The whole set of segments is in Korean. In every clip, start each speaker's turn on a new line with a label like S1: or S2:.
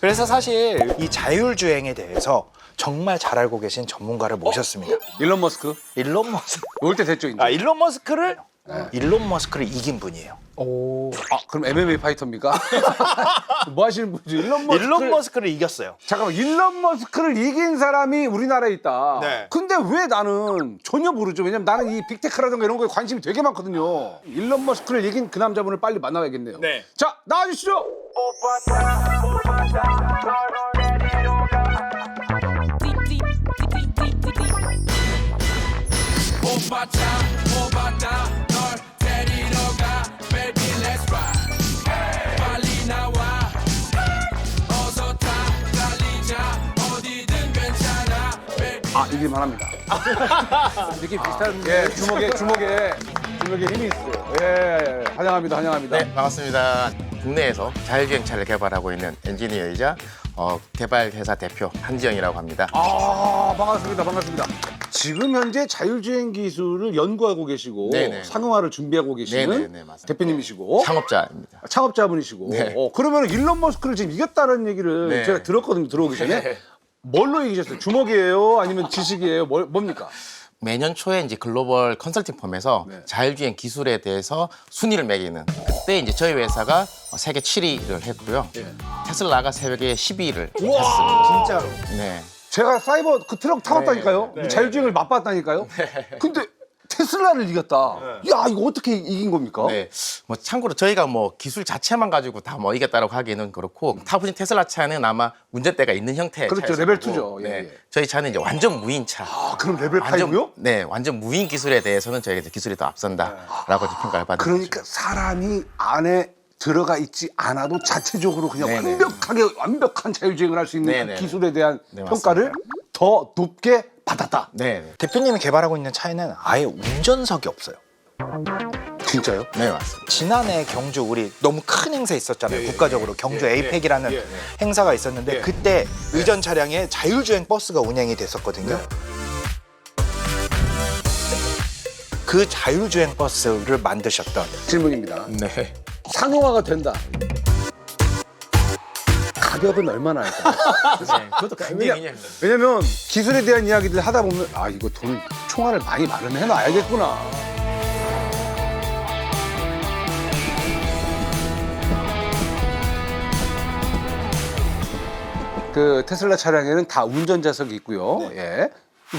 S1: 그래서 사실 이 자율주행에 대해서 정말 잘 알고 계신 전문가를 모셨습니다.
S2: 일론 머스크?
S1: 일론 머스크.
S2: 올 때 됐죠, 이제.
S1: 일론 머스크를 이긴 분이에요.
S2: 오. 아, 그럼 MMA 파이터입니까? 뭐 하시는 분이죠?
S1: 일론 머스크를 이겼어요.
S2: 잠깐만, 일론 머스크를 이긴 사람이 우리나라에 있다.
S1: 네.
S2: 근데 왜 나는 전혀 모르죠? 왜냐면 나는 이 빅테크라든가 이런 거에 관심이 되게 많거든요. 일론 머스크를 이긴 그 남자분을 빨리 만나야겠네요.
S1: 네.
S2: 자, 나와주시죠. 아, 이길만 합니다. 느낌 비슷한. 예, 주먹에 힘이 있어요. 예, 환영합니다, 환영합니다.
S3: 네, 반갑습니다. 국내에서 자율주행차를 개발하고 있는 엔지니어이자 개발 회사 대표 한지영이라고 합니다.
S2: 아, 반갑습니다. 지금 현재 자율주행 기술을 연구하고 계시고
S3: 네네.
S2: 상용화를 준비하고 계시는
S3: 네네네, 맞습니다.
S2: 대표님이시고
S3: 창업자입니다.
S2: 창업자분이시고
S3: 네.
S2: 그러면 일론 머스크를 지금 이겼다는 얘기를
S3: 네.
S2: 제가 들었거든요. 들어오기 전에.
S3: 네.
S2: 뭘로 이기셨어요? 주먹이에요? 아니면 지식이에요? 뭡니까?
S3: 매년 초에 이제 글로벌 컨설팅 펌에서
S2: 네.
S3: 자율주행 기술에 대해서 순위를 매기는 그때 이제 저희 회사가 세계 7위를 했고요.
S2: 예.
S3: 테슬라가 세계 10위를
S2: 우와,
S3: 했습니다.
S1: 진짜로.
S3: 네.
S2: 제가 사이버 그 트럭 타봤다니까요.
S1: 네.
S2: 자율주행을 맛봤다니까요. 근데 테슬라를 이겼다. 야, 이거 어떻게 이긴 겁니까?
S3: 네. 뭐 참고로 저희가 뭐 기술 자체만 가지고 다 뭐 이겼다라고 하기는 그렇고 타보신 테슬라 차는 아마 운전대가 있는 형태의
S2: 그렇죠.
S3: 차였을
S2: 레벨
S3: 거고,
S2: 2죠.
S3: 네.
S2: 예.
S3: 저희 차는 이제 완전 무인 차.
S2: 아, 그럼 레벨 5요?
S3: 네, 완전 무인 기술에 대해서는 저희가 이제 기술이 더 앞선다라고 이제 평가를 받은
S2: 그러니까 사람이 안에 들어가 있지 않아도 자체적으로 그냥
S3: 네네.
S2: 완벽한 자율주행을 할 수 있는 그
S3: 네네.
S2: 기술에 대한
S3: 네,
S2: 평가를 더 높게 받았다.
S3: 네,
S1: 대표님이 개발하고 있는 차에는 아예 운전석이 없어요.
S2: 진짜요?
S3: 네 맞습니다.
S1: 지난해 경주 우리 너무 큰 행사 있었잖아요. 국가적으로 경주 에이펙이라는 행사가 있었는데 그때 의전 차량에 자율주행 버스가 운행이 됐었거든요. 그 자율주행 버스를 만드셨던
S2: 질문입니다.
S3: 네.
S2: 상용화가 된다. 가격은 얼마나 할까요?
S3: 그것도 굉장히
S2: 왜냐면 기술에 대한 이야기들 하다 보면 아, 이거 돈 총알을 많이 마련해 놔야겠구나. 그 테슬라 차량에는 다 운전자석이 있고요. 예.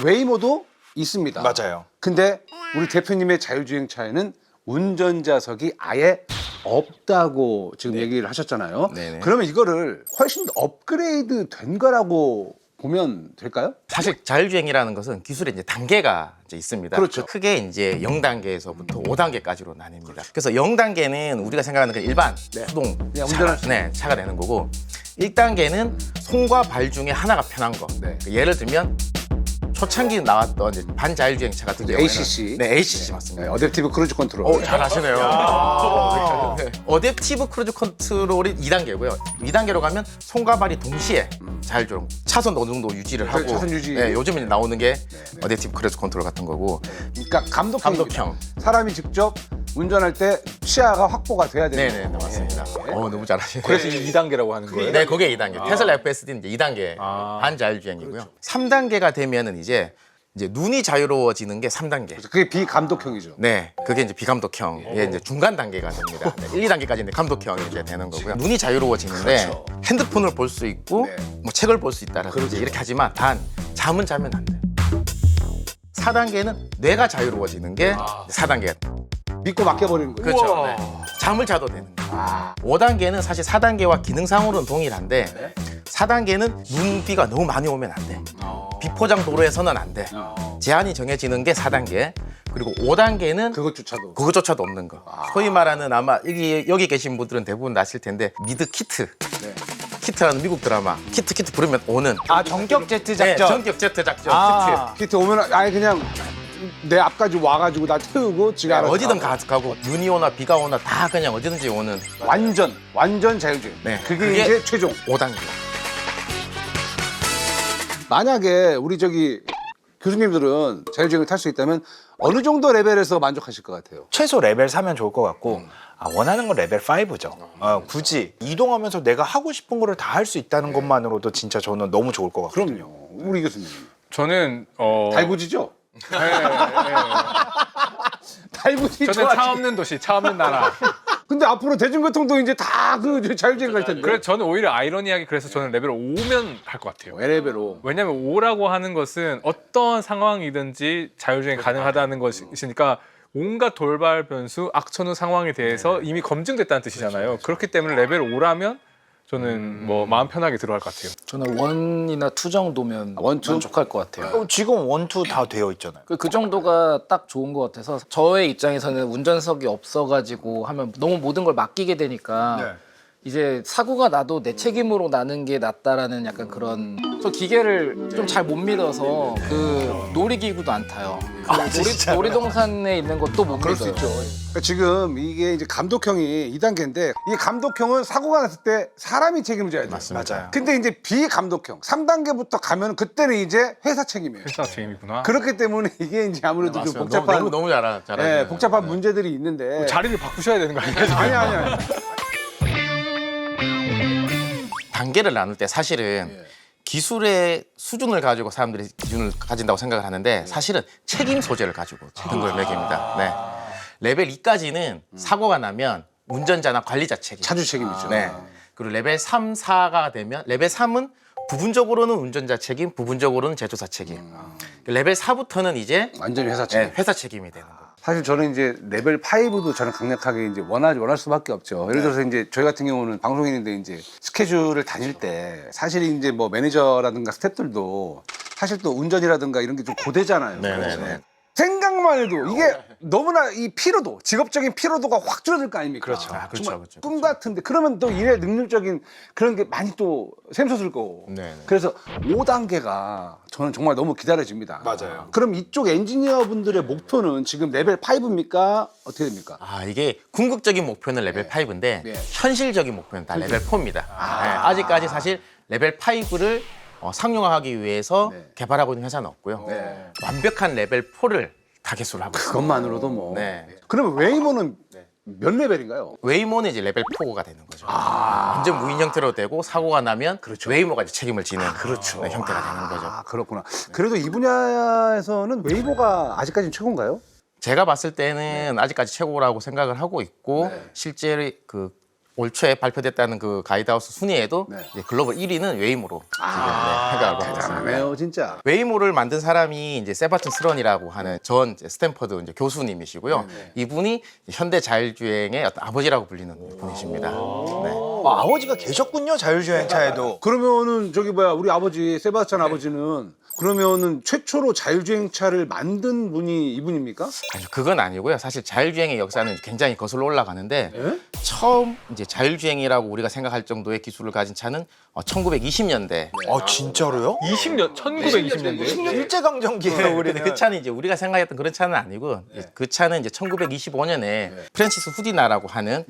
S2: 웨이모도 있습니다.
S1: 맞아요.
S2: 근데 우리 대표님의 자율주행 차에는 운전자석이 아예 없다고 지금 얘기를 하셨잖아요.
S3: 네네.
S2: 그러면 이거를 훨씬 더 업그레이드 된 거라고 보면 될까요?
S3: 사실 자율주행이라는 것은 기술의 이제 단계가 이제 있습니다.
S2: 그렇죠.
S3: 크게 이제 0단계에서부터 5단계까지로 나뉩니다. 그래서 0단계는 우리가 생각하는 그 일반 수동
S2: 그냥
S3: 차가,
S2: 운전할 수
S3: 차가 되는 거고 1단계는 손과 발 중에 하나가 편한 거.
S2: 네.
S3: 예를 들면 초창기 나왔던 이제 반자율주행 차 같은 경우에는
S2: ACC.
S3: 네, ACC 맞습니다.
S2: 네, 어댑티브 크루즈 컨트롤.
S3: 잘 아시네요. 네. 어댑티브 크루즈 컨트롤이 2단계고요. 2단계로 가면 손과 발이 동시에 자율주행 차선 어느 정도 유지를 하고
S2: 차선 유지.
S3: 네, 요즘 이제 나오는 게 어댑티브 크루즈 컨트롤 같은 거고
S2: 그러니까 감독형입니다.
S3: 감독형.
S2: 사람이 직접 운전할 때 시야가 확보가 돼야 되는
S3: 네네 네, 맞습니다. 너무 잘하시네요.
S1: 그래서 이게 2단계라고 하는 거예요.
S3: 네, 그게 2단계. 테슬라 FSD는 이제 2단계 반자율주행이고요. 3단계가 되면은 이제 눈이 자유로워지는 게 3단계.
S2: 그게 비감독형이죠.
S3: 네, 그게 이제 비감독형의 이제 중간 단계가 됩니다. 네, 1, 2단계까지는 감독형이 이제 되는 거고요. 눈이 자유로워지는데 핸드폰을 볼 수 있고
S2: 네.
S3: 뭐 책을 볼 수 있다라든지 이렇게 하지만 단 잠은 자면 안 돼. 4단계는 뇌가 자유로워지는 게 4단계.
S2: 믿고 맡겨버리는 거예요.
S3: 그렇죠. 네. 잠을 자도 되는 거예요. 5단계는 사실 4단계와 기능상으로는 동일한데 4단계는 눈비가 너무 많이 오면 안 돼. 비포장 도로에서는 안 돼. 제한이 정해지는 게 4단계. 그리고 5단계는
S2: 그것조차도.
S3: 그것조차도 없는 거. 소위 말하는 아마 여기 계신 분들은 대부분 아실 텐데 미드 키트.
S2: 네.
S3: 키트라는 미국 드라마. 키트 부르면 오는.
S1: 전격 제트
S3: 네,
S1: 작전.
S3: 전격 제트 작전.
S2: 키트 오면 아예 그냥 내 앞까지 와가지고 나 태우고 지가 알아서
S3: 어디든
S2: 가고.
S3: 가고 눈이 오나 비가 오나 다 그냥 어디든지 오는
S2: 완전 자율주행.
S3: 네,
S2: 그게
S3: 그게
S2: 이제 최종.
S3: 5단계.
S2: 만약에 우리 교수님들은 자율주행을 탈 수 있다면 어느 정도 레벨에서 만족하실 것 같아요?
S1: 최소 레벨 4면 좋을 것 같고 원하는 건 레벨 5죠. 굳이 이동하면서 내가 하고 싶은 거를 다 할 수 있다는 것만으로도 진짜 저는 너무 좋을 것 같아요.
S2: 그럼요. 우리 교수님.
S4: 저는
S2: 달구지죠?
S4: 네.
S2: 달구지
S4: 저는
S2: 좋아하지.
S4: 차 없는 도시, 차 없는 나라.
S2: 근데 앞으로 대중교통도 이제 다 그 자율주행 갈 텐데.
S4: 그래서 저는 오히려 아이러니하게 그래서 저는 레벨 5면 할 것 같아요.
S2: LLB로.
S4: 왜냐면 5라고 하는 것은 어떠한 상황이든지 자율주행 가능하다는 것이니까 온갖 돌발 변수, 악천후 상황에 대해서 이미 검증됐다는 뜻이잖아요. 그렇기 때문에 레벨 5라면 저는 뭐 마음 편하게 들어갈 것 같아요.
S5: 저는 1이나 2 정도면 만족할 것 같아요.
S1: 지금 1, 2 다 되어 있잖아요.
S5: 그 정도가 딱 좋은 것 같아서 저의 입장에서는 운전석이 없어가지고 하면 너무 모든 걸 맡기게 되니까 이제 사고가 나도 내 책임으로 나는 게 낫다라는 약간 그런 저 기계를 좀 잘 못 믿어서 그 놀이기구도 안 타요. 놀이동산에 있는 것도 못
S2: 그럴 수
S5: 믿어요.
S2: 있죠. 그러니까 지금 이게 이제 감독형이 2단계인데 이 감독형은 사고가 났을 때 사람이 책임을 져야 돼요.
S1: 맞아요.
S2: 근데 이제 비감독형 3단계부터 가면 그때는 이제 회사 책임이에요.
S4: 회사 책임이구나.
S2: 그렇기 때문에 이게 이제 아무래도 좀
S3: 맞습니다.
S2: 복잡한
S3: 너무 잘하죠.
S2: 예, 복잡한 문제들이 있는데
S4: 자리를 바꾸셔야 되는 거 아니에요?
S2: 아니.
S3: 단계를 나눌 때 사실은 기술의 수준을 가지고 사람들이 기준을 가진다고 생각을 하는데 사실은 책임 소재를 가지고 등급을 매깁니다. 네. 레벨 2까지는 사고가 나면 운전자나 관리자 책임.
S2: 차주 책임이죠.
S3: 네. 그리고 레벨 3, 4가 되면 레벨 3은 부분적으로는 운전자 책임, 부분적으로는 제조사 책임. 레벨 4부터는 이제
S2: 완전히 회사 책임.
S3: 회사 책임이 되는 거예요.
S2: 사실 저는 이제 레벨 5도 저는 강력하게 이제 원할 수밖에 없죠. 예를 들어서 이제 저희 같은 경우는 방송인인데 이제 스케줄을 다닐 때 사실 이제 뭐 매니저라든가 스태프들도 사실 또 운전이라든가 이런 게 좀 고되잖아요.
S3: 네네네.
S2: 생각만 해도 이게 너무나 이 피로도, 직업적인 피로도가 확 줄어들 거 아닙니까?
S1: 그렇죠.
S3: 아, 그렇죠,
S2: 정말
S3: 그렇죠,
S2: 꿈 같은데 그러면 또 일의 능률적인 그런 게 많이 또 샘솟을 거고.
S3: 네네.
S2: 그래서 5단계가 저는 정말 너무 기다려집니다.
S1: 맞아요.
S2: 그럼 이쪽 엔지니어분들의 목표는 지금 레벨 5입니까? 어떻게 됩니까?
S3: 아, 이게 궁극적인 목표는 레벨 5인데
S2: 네.
S3: 현실적인 목표는 다 레벨 4입니다. 아직까지 사실 레벨 5를 상용화하기 위해서
S2: 네.
S3: 개발하고 있는 회사는 없고요.
S2: 네.
S3: 완벽한 레벨 4를 다 개수를 하고 있습니다.
S2: 그것만으로도 뭐.
S3: 네.
S2: 그러면 웨이모는 몇 레벨인가요?
S3: 웨이모는 이제 레벨 4가 되는 거죠. 완전 무인 형태로 되고 사고가 나면 웨이모가 이제 책임을 지는 네, 형태가 되는 거죠.
S2: 아, 그렇구나. 그래도 이 분야에서는 웨이모가 아직까지는 최고인가요?
S3: 제가 봤을 때는 아직까지 최고라고 생각을 하고 있고 실제 그 올 초에 발표됐다는 그 가이드하우스 순위에도 이제 글로벌 1위는 웨이모로 지금 생각하고 있습니다.
S2: 대단하네요, 진짜.
S3: 웨이모를 만든 사람이 이제 세바스찬 스런이라고 하는 전 이제 스탠퍼드 이제 교수님이시고요. 이분이 현대 자율주행의 어떤 아버지라고 불리는 분이십니다. 네.
S1: 아버지가 계셨군요, 자율주행차에도.
S2: 그러면은 저기 뭐야 우리 아버지 세바스찬 아버지는 그러면은 최초로 자율주행차를 만든 분이 이분입니까?
S3: 아니요, 그건 아니고요. 사실 자율주행의 역사는 굉장히 거슬러 올라가는데
S2: 예?
S3: 처음 이제 자율주행이라고 우리가 생각할 정도의 기술을 가진 차는 1920년대.
S1: 진짜로요?
S4: 1920년대?
S1: 일제강점기예요, 우리는.
S3: 그 차는 이제 우리가 생각했던 그런 차는 아니고 그 차는 이제 1925년에 프랜시스 후디나라고 하는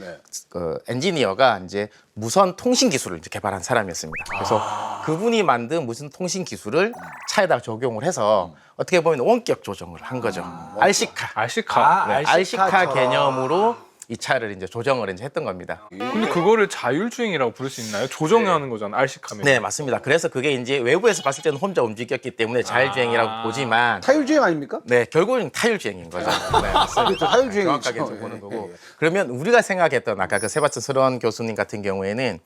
S3: 그 엔지니어가 이제 무선 통신 기술을 이제 개발한 사람이었습니다. 그래서 그분이 만든 무선 통신 기술을 차에다 적용을 해서 어떻게 보면 원격 조정을 한 거죠. RC카.
S4: RC카.
S3: 네, RC카 개념으로 이 차를 이제 조정을 이제 했던 겁니다.
S4: 근데 그거를 자율주행이라고 부를 수 있나요? 조정하는 거잖아, RC카면.
S3: 네, 맞습니다. 그래서 그게 이제 외부에서 봤을 때는 혼자 움직였기 때문에 자율주행이라고 보지만
S2: 타율주행 아닙니까?
S3: 네, 결국은 타율주행인 거죠. 네, 맞습니다.
S2: 그렇죠, 타율주행이죠.
S3: 정확하게
S2: 예,
S3: 보는 거고.
S2: 예, 예.
S3: 그러면 우리가 생각했던 아까 그 세바스찬 스런 교수님 같은 경우에는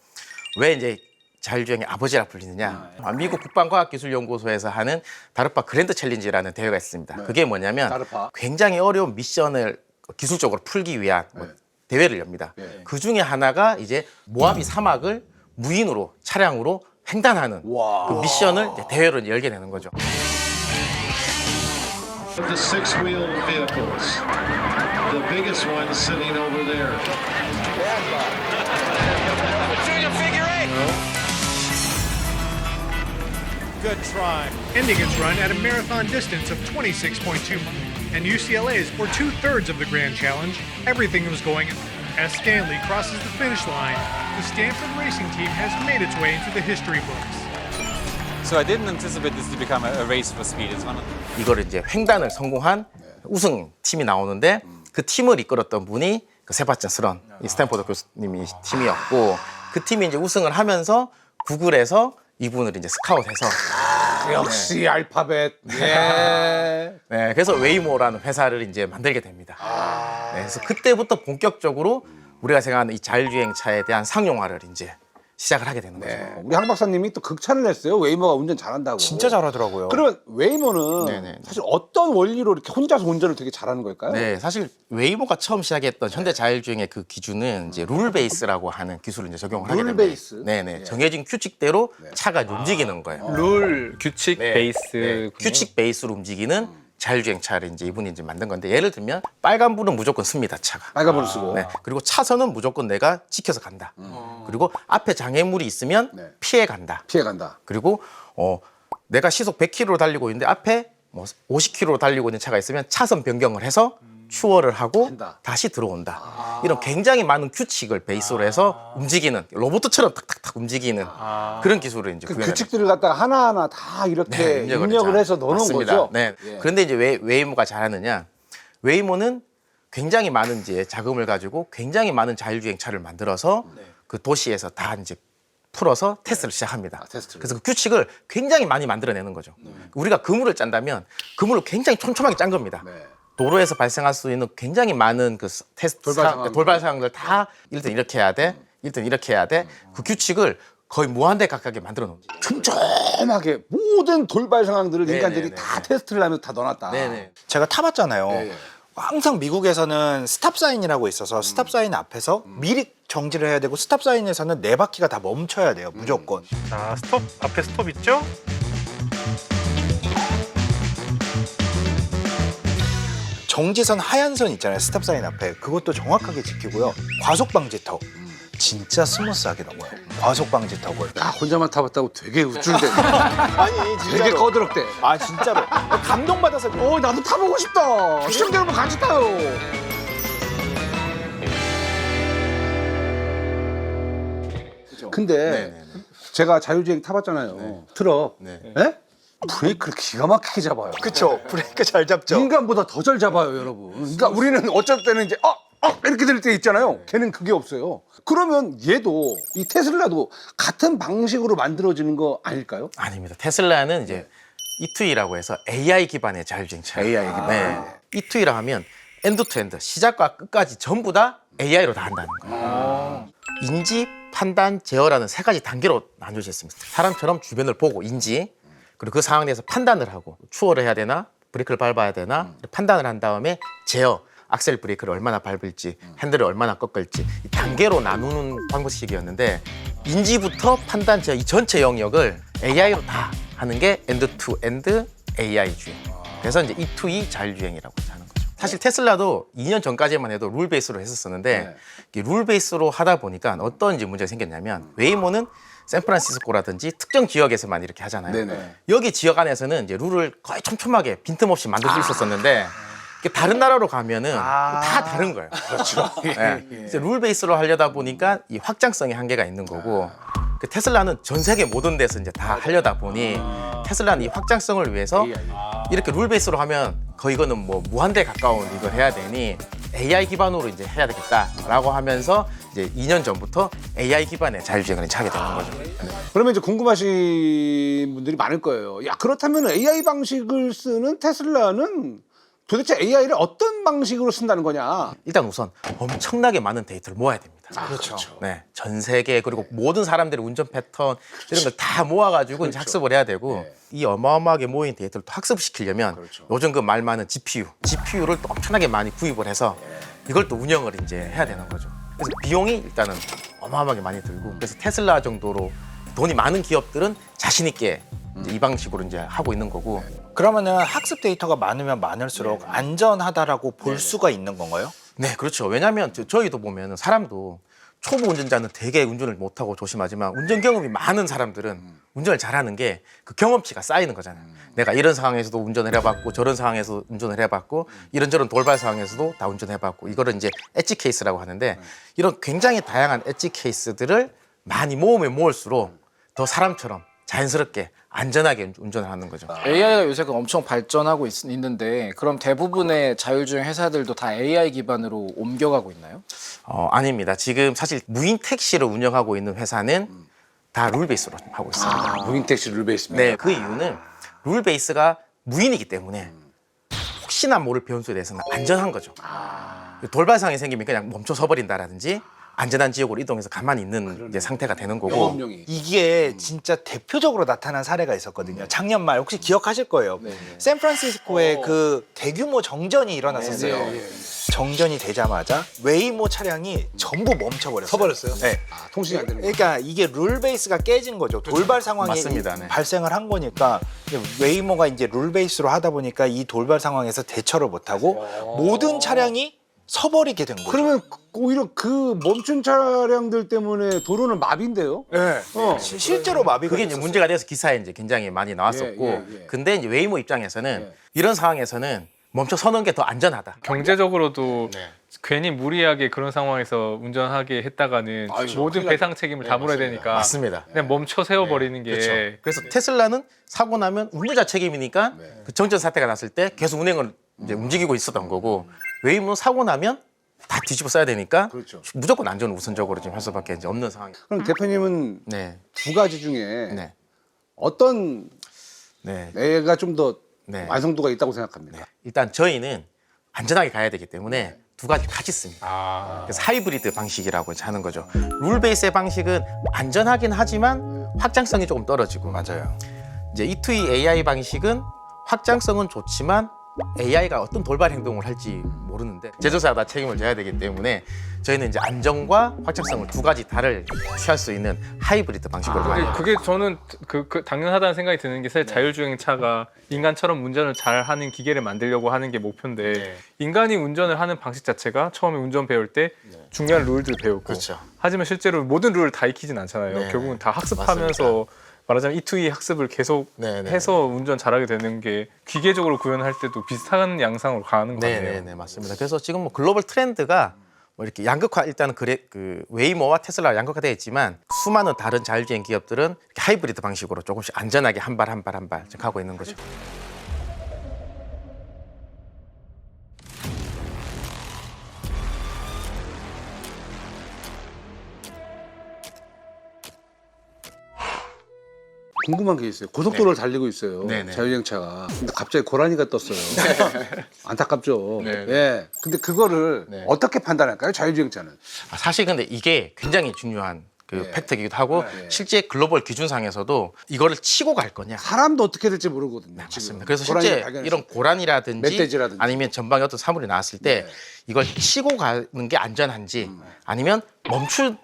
S3: 왜 이제 자율주행의 아버지라 불리느냐. 미국 국방과학기술연구소에서 하는 다르파 그랜드 챌린지라는 대회가 있습니다. 그게 뭐냐면
S2: 다르파.
S3: 굉장히 어려운 미션을 기술적으로 풀기 위한 대회를 엽니다. 그 중에 하나가 이제 모하비 사막을 무인으로 차량으로 횡단하는 그 미션을 이제 대회로 이제 열게 되는 거죠.
S6: The six-wheel vehicles. The biggest one sitting over there.
S7: Good try. Ending its run at a marathon distance of 26.2 and UCLA's were 2/3 of the Grand Challenge. Everything was going as Stanley crosses the finish line. The Stanford racing team has made its way into the history books.
S8: So I didn't anticipate this to become a race for speed. It's one of
S3: 이거를 이제 횡단을 성공한 우승 팀이 나오는데 그 팀을 이끌었던 분이 그 세바스찬 스런 이 스탠포드 교수님이 팀이었고 그 팀이 이제 우승을 하면서 구글에서 이분을 이제 스카웃해서
S2: 역시 알파벳. 예.
S3: 네, 그래서 웨이모라는 회사를 이제 만들게 됩니다. 네, 그래서 그때부터 본격적으로 우리가 생각하는 이 자율주행차에 대한 상용화를 이제 시작을 하게 되는 거죠.
S2: 우리 항 박사님이 또 극찬을 했어요. 웨이모가 운전 잘한다고.
S1: 진짜 잘하더라고요.
S2: 그러면 웨이모는
S3: 네네.
S2: 사실 어떤 원리로 이렇게 혼자서 운전을 되게 잘하는 걸까요?
S3: 네, 사실 웨이모가 처음 시작했던 현대 자율주행의 그 기준은 이제 룰 베이스라고 하는 기술을 이제 적용을 하게
S2: 룰
S3: 됩니다.
S2: 베이스?
S3: 네네, 정해진 규칙대로 차가 움직이는 거예요.
S4: 룰, 규칙,
S3: 네,
S4: 베이스.
S3: 네, 규칙 베이스로 움직이는 자율주행차를 이제 이분이 이제 만든 건데 예를 들면 빨간불은 무조건 씁니다 차가.
S2: 빨간불을 쓰고.
S3: 네, 그리고 차선은 무조건 내가 지켜서 간다. 그리고 앞에 장애물이 있으면
S2: 네.
S3: 피해 간다.
S2: 피해간다.
S3: 그리고 내가 시속 100km로 달리고 있는데 앞에 뭐 50km로 달리고 있는 차가 있으면 차선 변경을 해서 추월을 하고
S2: 한다.
S3: 다시 들어온다. 이런 굉장히 많은 규칙을 베이스로 해서 움직이는 로봇처럼 탁탁탁 움직이는 그런 기술을 이제
S2: 그
S3: 구현해낸
S2: 규칙들을 갖다가 하나하나 다 이렇게 입력을 해서 넣어놓은
S3: 맞습니다.
S2: 거죠?
S3: 네.
S2: 예.
S3: 그런데 이제 왜 웨이모가 잘하느냐? 웨이모는 굉장히 많은 이제 자금을 가지고 굉장히 많은 자율주행차를 만들어서 그 도시에서 다 이제 풀어서 테스트를 시작합니다.
S2: 테스트를.
S3: 그래서 그 규칙을 굉장히 많이 만들어내는 거죠. 우리가 그물을 짠다면 그물을 굉장히 촘촘하게 짠 겁니다.
S2: 네.
S3: 도로에서 발생할 수 있는 굉장히 많은 그 테스트 돌발 상황들 다 일단 이렇게 해야 돼, 일단 이렇게 해야 돼. 그 규칙을 거의 무한대 각각에 만들어 놓은 거죠.
S2: 촘촘하게 모든 돌발 상황들을
S3: 네,
S2: 인간들이
S3: 네,
S2: 다 테스트를 하면서 다 넣어놨다.
S3: 네네.
S1: 제가 타봤잖아요.
S2: 예.
S1: 항상 미국에서는 스탑 사인이라고 있어서 스탑 사인 앞에서 미리 정지를 해야 되고 스탑 사인에서는 네 바퀴가 다 멈춰야 돼요. 무조건.
S7: 자, 스톱. 앞에 스톱 있죠?
S1: 정지선 하얀 선 있잖아요. 스탑 사인 앞에. 그것도 정확하게 지키고요. 과속 방지턱. 진짜 스무스하게 넘어요. 과속 방지턱을.
S2: 야, 혼자만 타봤다고 되게 우쭐대.
S1: 아니
S2: 되게
S1: 진짜로.
S2: 꺼드럭대.
S1: 아 진짜로. 감동받아서 그래요.
S2: 나도 타보고 싶다. 시청자 여러분 같이 타요. 근데
S3: 네네네.
S2: 제가 자율주행 타봤잖아요. 트럭.
S3: 네.
S2: 예? 브레이크를 기가 막히게 잡아요.
S1: 그쵸. 브레이크 잘 잡죠.
S2: 인간보다 더 잘 잡아요, 여러분. 그러니까 우리는 어쩔 때는 이제 이렇게 될 때 있잖아요. 걔는 그게 없어요. 그러면 얘도 이 테슬라도 같은 방식으로 만들어지는 거 아닐까요?
S3: 아닙니다. 테슬라는 이제 E2E라고 해서 AI 기반의 자율주행차.
S2: AI 기반.
S3: 네. E2E라 하면 엔드 투 엔드, 시작과 끝까지 전부 다 AI로 다 한다는 거예요. 인지, 판단, 제어라는 세 가지 단계로 나뉘어져 있습니다. 사람처럼 주변을 보고 인지, 그리고 그 상황에 대해서 판단을 하고 추월을 해야 되나, 브레이크를 밟아야 되나 판단을 한 다음에 제어, 악셀 브레이크를 얼마나 밟을지, 핸들을 얼마나 꺾을지 이 단계로 나누는 방식이었는데 인지부터 판단, 제어 이 전체 영역을 AI로 다 하는 게 엔드 투 엔드 AI 주행. 그래서 이제 E2E 자율주행이라고 하는 거죠. 사실 테슬라도 2년 전까지만 해도 룰 베이스로 했었었는데 이게 룰 베이스로 하다 보니까 어떤 이제 문제가 생겼냐면 웨이모는 샌프란시스코라든지 특정 지역에서만 이렇게 하잖아요.
S2: 네네.
S3: 여기 지역 안에서는 이제 룰을 거의 촘촘하게 빈틈없이 만들 수 있었었는데 이게 다른 나라로 가면은 다 다른 거예요. 그렇죠. 이제 룰 베이스로 하려다 보니까 이 확장성의 한계가 있는 거고 그 테슬라는 전 세계 모든 데서 이제 다 하려다 보니 테슬라는 이 확장성을 위해서 이렇게 룰 베이스로 하면 거의 이거는 뭐 무한대 가까운 이걸 해야 되니 AI 기반으로 이제 해야 되겠다라고 하면서 이제 2년 전부터 AI 기반의 자율주행을 이제 하게 되는 거죠.
S2: 그러면 이제 궁금하신 분들이 많을 거예요. 야, 그렇다면 AI 방식을 쓰는 테슬라는 도대체 AI를 어떤 방식으로 쓴다는 거냐?
S3: 일단 우선 엄청나게 많은 데이터를 모아야 됩니다.
S1: 그렇죠.
S3: 네, 전 세계 그리고 모든 사람들의 운전 패턴 이런 걸 다 모아가지고 이제 학습을 해야 되고 이 어마어마하게 모인 데이터를 또 학습시키려면 요즘 그 말 많은 GPU를 또 엄청나게 많이 구입을 해서 이걸 또 운영을 이제 해야 되는 거죠. 그래서 비용이 일단은 어마어마하게 많이 들고 그래서 테슬라 정도로 돈이 많은 기업들은 자신 있게 이제 이 방식으로 이제 하고 있는 거고.
S1: 그러면은 학습 데이터가 많으면 많을수록 안전하다라고 볼 수가 있는 건가요?
S3: 네, 그렇죠. 왜냐하면 저희도 보면 사람도 초보 운전자는 되게 운전을 못하고 조심하지만 운전 경험이 많은 사람들은 운전을 잘하는 게 그 경험치가 쌓이는 거잖아요. 내가 이런 상황에서도 운전을 해봤고 저런 상황에서 운전을 해봤고 이런저런 돌발 상황에서도 다 운전해봤고 이거를 이제 엣지 케이스라고 하는데 이런 굉장히 다양한 엣지 케이스들을 많이 모으면 모을수록 더 사람처럼 자연스럽게 안전하게 운전을 하는 거죠.
S5: AI가 요새 엄청 발전하고 있는데 그럼 대부분의 자율주행 회사들도 다 AI 기반으로 옮겨가고 있나요?
S3: 아닙니다. 지금 사실 무인 택시를 운영하고 있는 회사는 다 룰 베이스로 하고 있어요.
S2: 무인 택시 룰 베이스입니다.
S3: 네, 그 이유는 룰 베이스가 무인이기 때문에 혹시나 모를 변수에 대해서는 안전한 거죠. 돌발 상황이 생기면 그냥 멈춰 서버린다라든지 안전한 지역으로 이동해서 가만히 있는 이제 상태가 되는 거고.
S2: 영업용이.
S1: 이게 진짜 대표적으로 나타난 사례가 있었거든요. 작년 말 혹시 기억하실 거예요. 샌프란시스코에 그 대규모 정전이 일어났었어요. 정전이 되자마자 웨이모 차량이 전부 멈춰버렸어요.
S2: 서버렸어요?
S1: 네.
S2: 통신이 안 되는 거예요.
S1: 그러니까 이게 룰 베이스가 깨진 거죠. 돌발 상황이
S3: 맞습니다. 네.
S1: 발생을 한 거니까 웨이모가 이제 룰 베이스로 하다 보니까 이 돌발 상황에서 대처를 못하고 모든 차량이 서버리게 된 거죠.
S2: 그러면 오히려 그 멈춘 차량들 때문에 도로는 마비인데요?
S1: 네. 실제로 마비가
S3: 그게 이제
S1: 됐었어요.
S3: 문제가 돼서 기사에 이제 굉장히 많이 나왔었고,
S2: 예.
S3: 근데 이제 웨이모 입장에서는 이런 상황에서는 멈춰 서는 게 더 안전하다.
S4: 경제적으로도 괜히 무리하게 그런 상황에서 운전하게 했다가는 모든 배상 책임을 다 물어야 되니까
S3: 맞습니다.
S4: 그냥 멈춰 세워버리는 게
S3: 그렇죠. 그래서 테슬라는 사고 나면 운전자 책임이니까 그 정전 사태가 났을 때 계속 운행을 이제 움직이고 있었던 거고, 웨이모는 사고 나면 다 뒤집어 써야 되니까
S2: 그렇죠.
S3: 무조건 안전을 우선적으로 지금 할 수밖에 이제 없는 상황.
S2: 그럼 대표님은
S3: 네,
S2: 두 가지 중에
S3: 네,
S2: 어떤
S3: 네.
S2: 애가 좀 더
S3: 네.
S2: 완성도가 있다고 생각합니다.
S3: 일단 저희는 안전하게 가야 되기 때문에 두 가지 같이 씁니다. 그래서 하이브리드 방식이라고 이제 하는 거죠. 룰 베이스의 방식은 안전하긴 하지만 확장성이 조금 떨어지고,
S1: 맞아요.
S3: 이제 E2E AI 방식은 확장성은 좋지만 AI가 어떤 돌발 행동을 할지 모르는데 제조사가 다 책임을 져야 되기 때문에 저희는 이제 안정과 확장성을 두 가지 다를 취할 수 있는 하이브리드 방식으로 많이 해요.
S4: 그게 저는 그 당연하다는 생각이 드는 게 사실 자율주행차가 인간처럼 운전을 잘하는 기계를 만들려고 하는 게 목표인데 인간이 운전을 하는 방식 자체가 처음에 운전 배울 때 중요한 룰들 배우고
S3: 그렇죠.
S4: 하지만 실제로 모든 룰을 다 익히진 않잖아요.
S3: 네.
S4: 결국은 다 학습하면서 말하자면 E2E 학습을 계속
S3: 네, 네.
S4: 해서 운전 잘하게 되는 게 기계적으로 구현할 때도 비슷한 양상으로 가는 것 같네요.
S3: 네, 맞습니다. 그래서 지금 뭐 글로벌 트렌드가 뭐 이렇게 양극화, 일단은 그 웨이모와 테슬라가 양극화되어 있지만 수많은 다른 자율주행 기업들은 이렇게 하이브리드 방식으로 조금씩 안전하게 한 발 한 발 가고 있는 거죠.
S2: 궁금한 게 있어요. 고속도로를 달리고 있어요.
S3: 네네.
S2: 자율주행차가. 근데 갑자기 고라니가 떴어요. 안타깝죠.
S3: 네.
S2: 예. 근데 그거를
S3: 네.
S2: 어떻게 판단할까요? 자율주행차는.
S3: 사실 근데 이게 굉장히 중요한 그 팩트이기도 하고
S2: 네.
S3: 실제 글로벌 기준상에서도 이거를 치고 갈 거냐.
S2: 사람도 어떻게 될지 모르거든요. 지금.
S3: 맞습니다. 그래서
S2: 고라니를
S3: 실제
S2: 발견했을
S3: 이런
S2: 때.
S3: 고란이라든지
S2: 멧돼지라든지.
S3: 아니면 전방에 어떤 사물이 나왔을 때 이걸 치고 가는 게 안전한지 아니면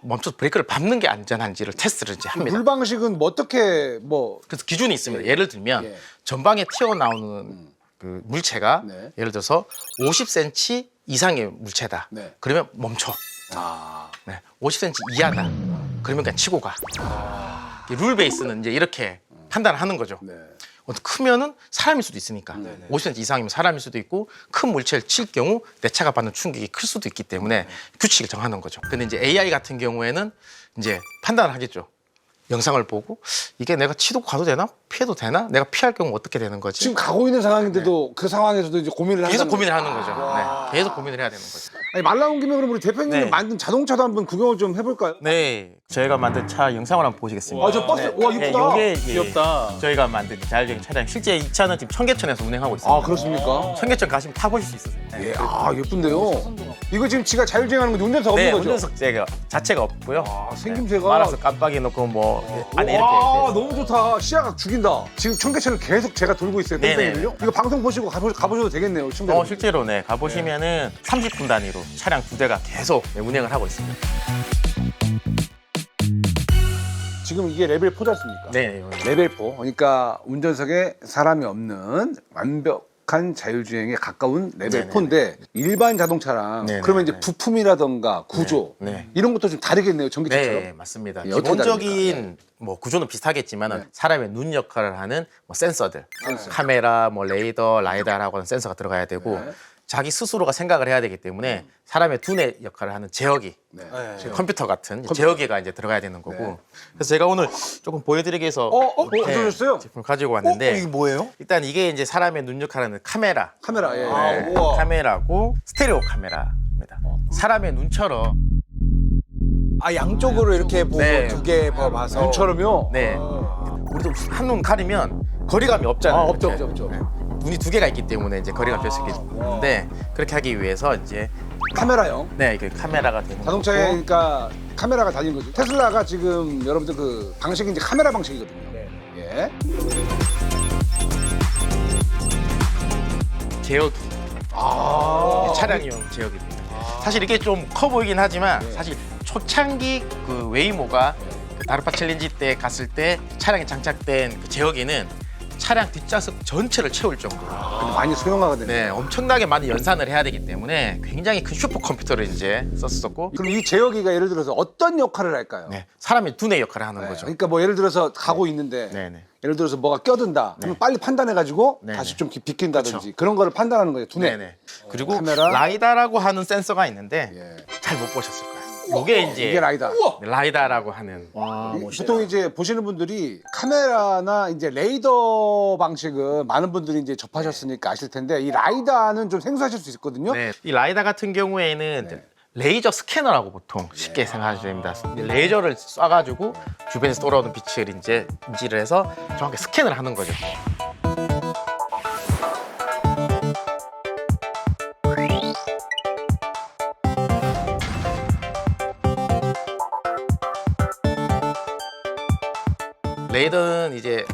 S3: 멈춰 브레이크를 밟는 게 안전한지를 테스트를 이제 합니다.
S2: 물 방식은 뭐 어떻게 뭐
S3: 그래서 기준이 있습니다. 예를 들면
S2: 예.
S3: 전방에 튀어나오는 그 물체가
S2: 네.
S3: 예를 들어서 50cm 이상의 물체다.
S2: 네.
S3: 그러면 멈춰.
S2: 아.
S3: 네. 50cm 이하다. 그러면 그냥 치고 가. 룰 베이스는 이제 이렇게 판단을 하는 거죠.
S2: 네.
S3: 크면은 사람일 수도 있으니까 50cm 이상이면 사람일 수도 있고 큰 물체를 칠 경우 내 차가 받는 충격이 클 수도 있기 때문에 규칙을 정하는 거죠. 근데 이제 AI 같은 경우에는 이제 판단을 하겠죠. 영상을 보고 이게 내가 치고 가도 되나? 피해도 되나? 내가 피할 경우 어떻게 되는 거지?
S2: 지금 가고 있는 상황인데도 그 상황에서도 이제 고민을
S3: 계속
S2: 한다는
S3: 고민을
S2: 거죠.
S3: 하는 거죠. 네. 계속 고민을 해야 되는 거죠.
S2: 아니, 말 나온 김에 그럼 우리 대표님이
S3: 네.
S2: 만든 자동차도 한번 구경을 좀 해볼까요?
S3: 네, 저희가 만든 차 영상을 한번 보시겠습니다.
S2: 아, 저 버스, 와, 이쁘다.
S3: 이게
S4: 귀엽다.
S3: 저희가 만든 자율주행 차량. 실제 이 차는 지금 청계천에서 운행하고 있습니다.
S2: 아, 그렇습니까?
S3: 청계천 가시면 타보실 수 있어요.
S2: 예, 아, 예쁜데요. 이거 지금 지가 자율주행하는 건데 운전석 없는
S3: 네,
S2: 거죠?
S3: 운전석 자체가 없고요.
S2: 아, 생김새가.
S3: 말아서 깜빡이 놓고 뭐 안에 이렇게.
S2: 와,
S3: 돼.
S2: 너무 좋다. 시야가 죽인다. 지금 청계천을 계속 제가 돌고 있어요.
S3: 네네.
S2: 땡땡이를요. 이거 방송 보시고 가보셔도 되겠네요. 시청자분.
S3: 실제로 네 가보시면은 30분 단위로 차량 2대가 계속 운행을 하고 있습니다.
S2: 지금 이게 레벨 4잖습니까?
S3: 네,
S2: 레벨 4. 그러니까 운전석에 사람이 없는 완벽한 자율주행에 가까운 레벨
S3: 네네네.
S2: 4인데 일반 자동차랑
S3: 네네네.
S2: 그러면 이제 부품이라던가 구조
S3: 네.
S2: 이런 것도 좀 다르겠네요. 전기차처럼.
S3: 네, 맞습니다.
S2: 예, 어떻게
S3: 기본적인 뭐 구조는 비슷하겠지만
S2: 네.
S3: 사람의 눈 역할을 하는 뭐 센서들, 카메라, 뭐 레이더, 라이다라고 하는 센서가 들어가야 되고
S2: 네.
S3: 자기 스스로가 생각을 해야 되기 때문에 사람의 두뇌 역할을 하는 제어기, 컴퓨터 같은 제어기가 이제 들어가야 되는 거고. 그래서 제가 오늘 조금 보여드리기 위해서
S2: 보여줬어요?
S3: 제품을 가지고 왔는데
S1: 이게 뭐예요?
S3: 일단 이게 이제 사람의 눈 역할을 하는 카메라.
S2: 카메라. 예.
S3: 네, 카메라고 스테레오 카메라입니다. 사람의 눈처럼.
S1: 아 양쪽으로 이렇게 보고
S3: 네.
S1: 두 개 봐서
S2: 눈처럼요.
S3: 네. 우리도 한눈 가리면 거리감이 없잖아요.
S2: 없죠,
S3: 이렇게.
S2: 없죠.
S3: 네. 눈이 두 개가 있기 때문에 이제 거리감이 될 수 있는데 그렇게 하기 위해서 이제
S2: 카메라형.
S3: 네, 이게 카메라가 되는
S2: 자동차에
S3: 거고.
S2: 그러니까 카메라가 달린 거죠. 테슬라가 지금 여러분들 그 방식이 이제 카메라 방식이거든요. 예.
S3: 제어기. 차량용 제어기입니다. 사실 이게 좀 커 보이긴 하지만 사실 초창기 그 웨이모가 그 다르파 챌린지 때 갔을 때 차량에 장착된 그 제어기는 차량 뒷좌석 전체를 채울 정도로
S2: 근데 많이 소형화가 되네.
S3: 네, 엄청나게 많이 연산을 해야 되기 때문에 굉장히 큰 슈퍼컴퓨터를 이제 썼었고
S2: 그럼 이 제어기가 예를 들어서 어떤 역할을 할까요?
S3: 네, 사람의 두뇌 역할을 하는 거죠.
S2: 그러니까 뭐 예를 들어서 가고 있는데
S3: 네.
S2: 예를 들어서 뭐가 껴든다. 그러면 빨리 판단해가지고
S3: 네,
S2: 다시
S3: 네.
S2: 좀 비킨다든지 그런 거를 판단하는 거예요. 두뇌.
S3: 네네. 그리고
S2: 카메라.
S3: 라이다라고 하는 센서가 있는데
S2: 예.
S3: 잘 못 보셨을 거예요. 이게 이제
S2: 이게 라이다.
S3: 라이다라고 하는.
S2: 보통 이제 보시는 분들이 카메라나 이제 레이더 방식은 많은 분들이 이제 접하셨으니까 아실 텐데 이 라이다는 좀 생소하실 수 있거든요.
S3: 네. 이 라이다 같은 경우에는 레이저 스캐너라고 보통 쉽게 생각하시면 됩니다. 레이저를 쏴가지고 주변에서 돌아오는 빛을 이제 인지를 해서 정확하게 스캔을 하는 거죠. 레이더는 이제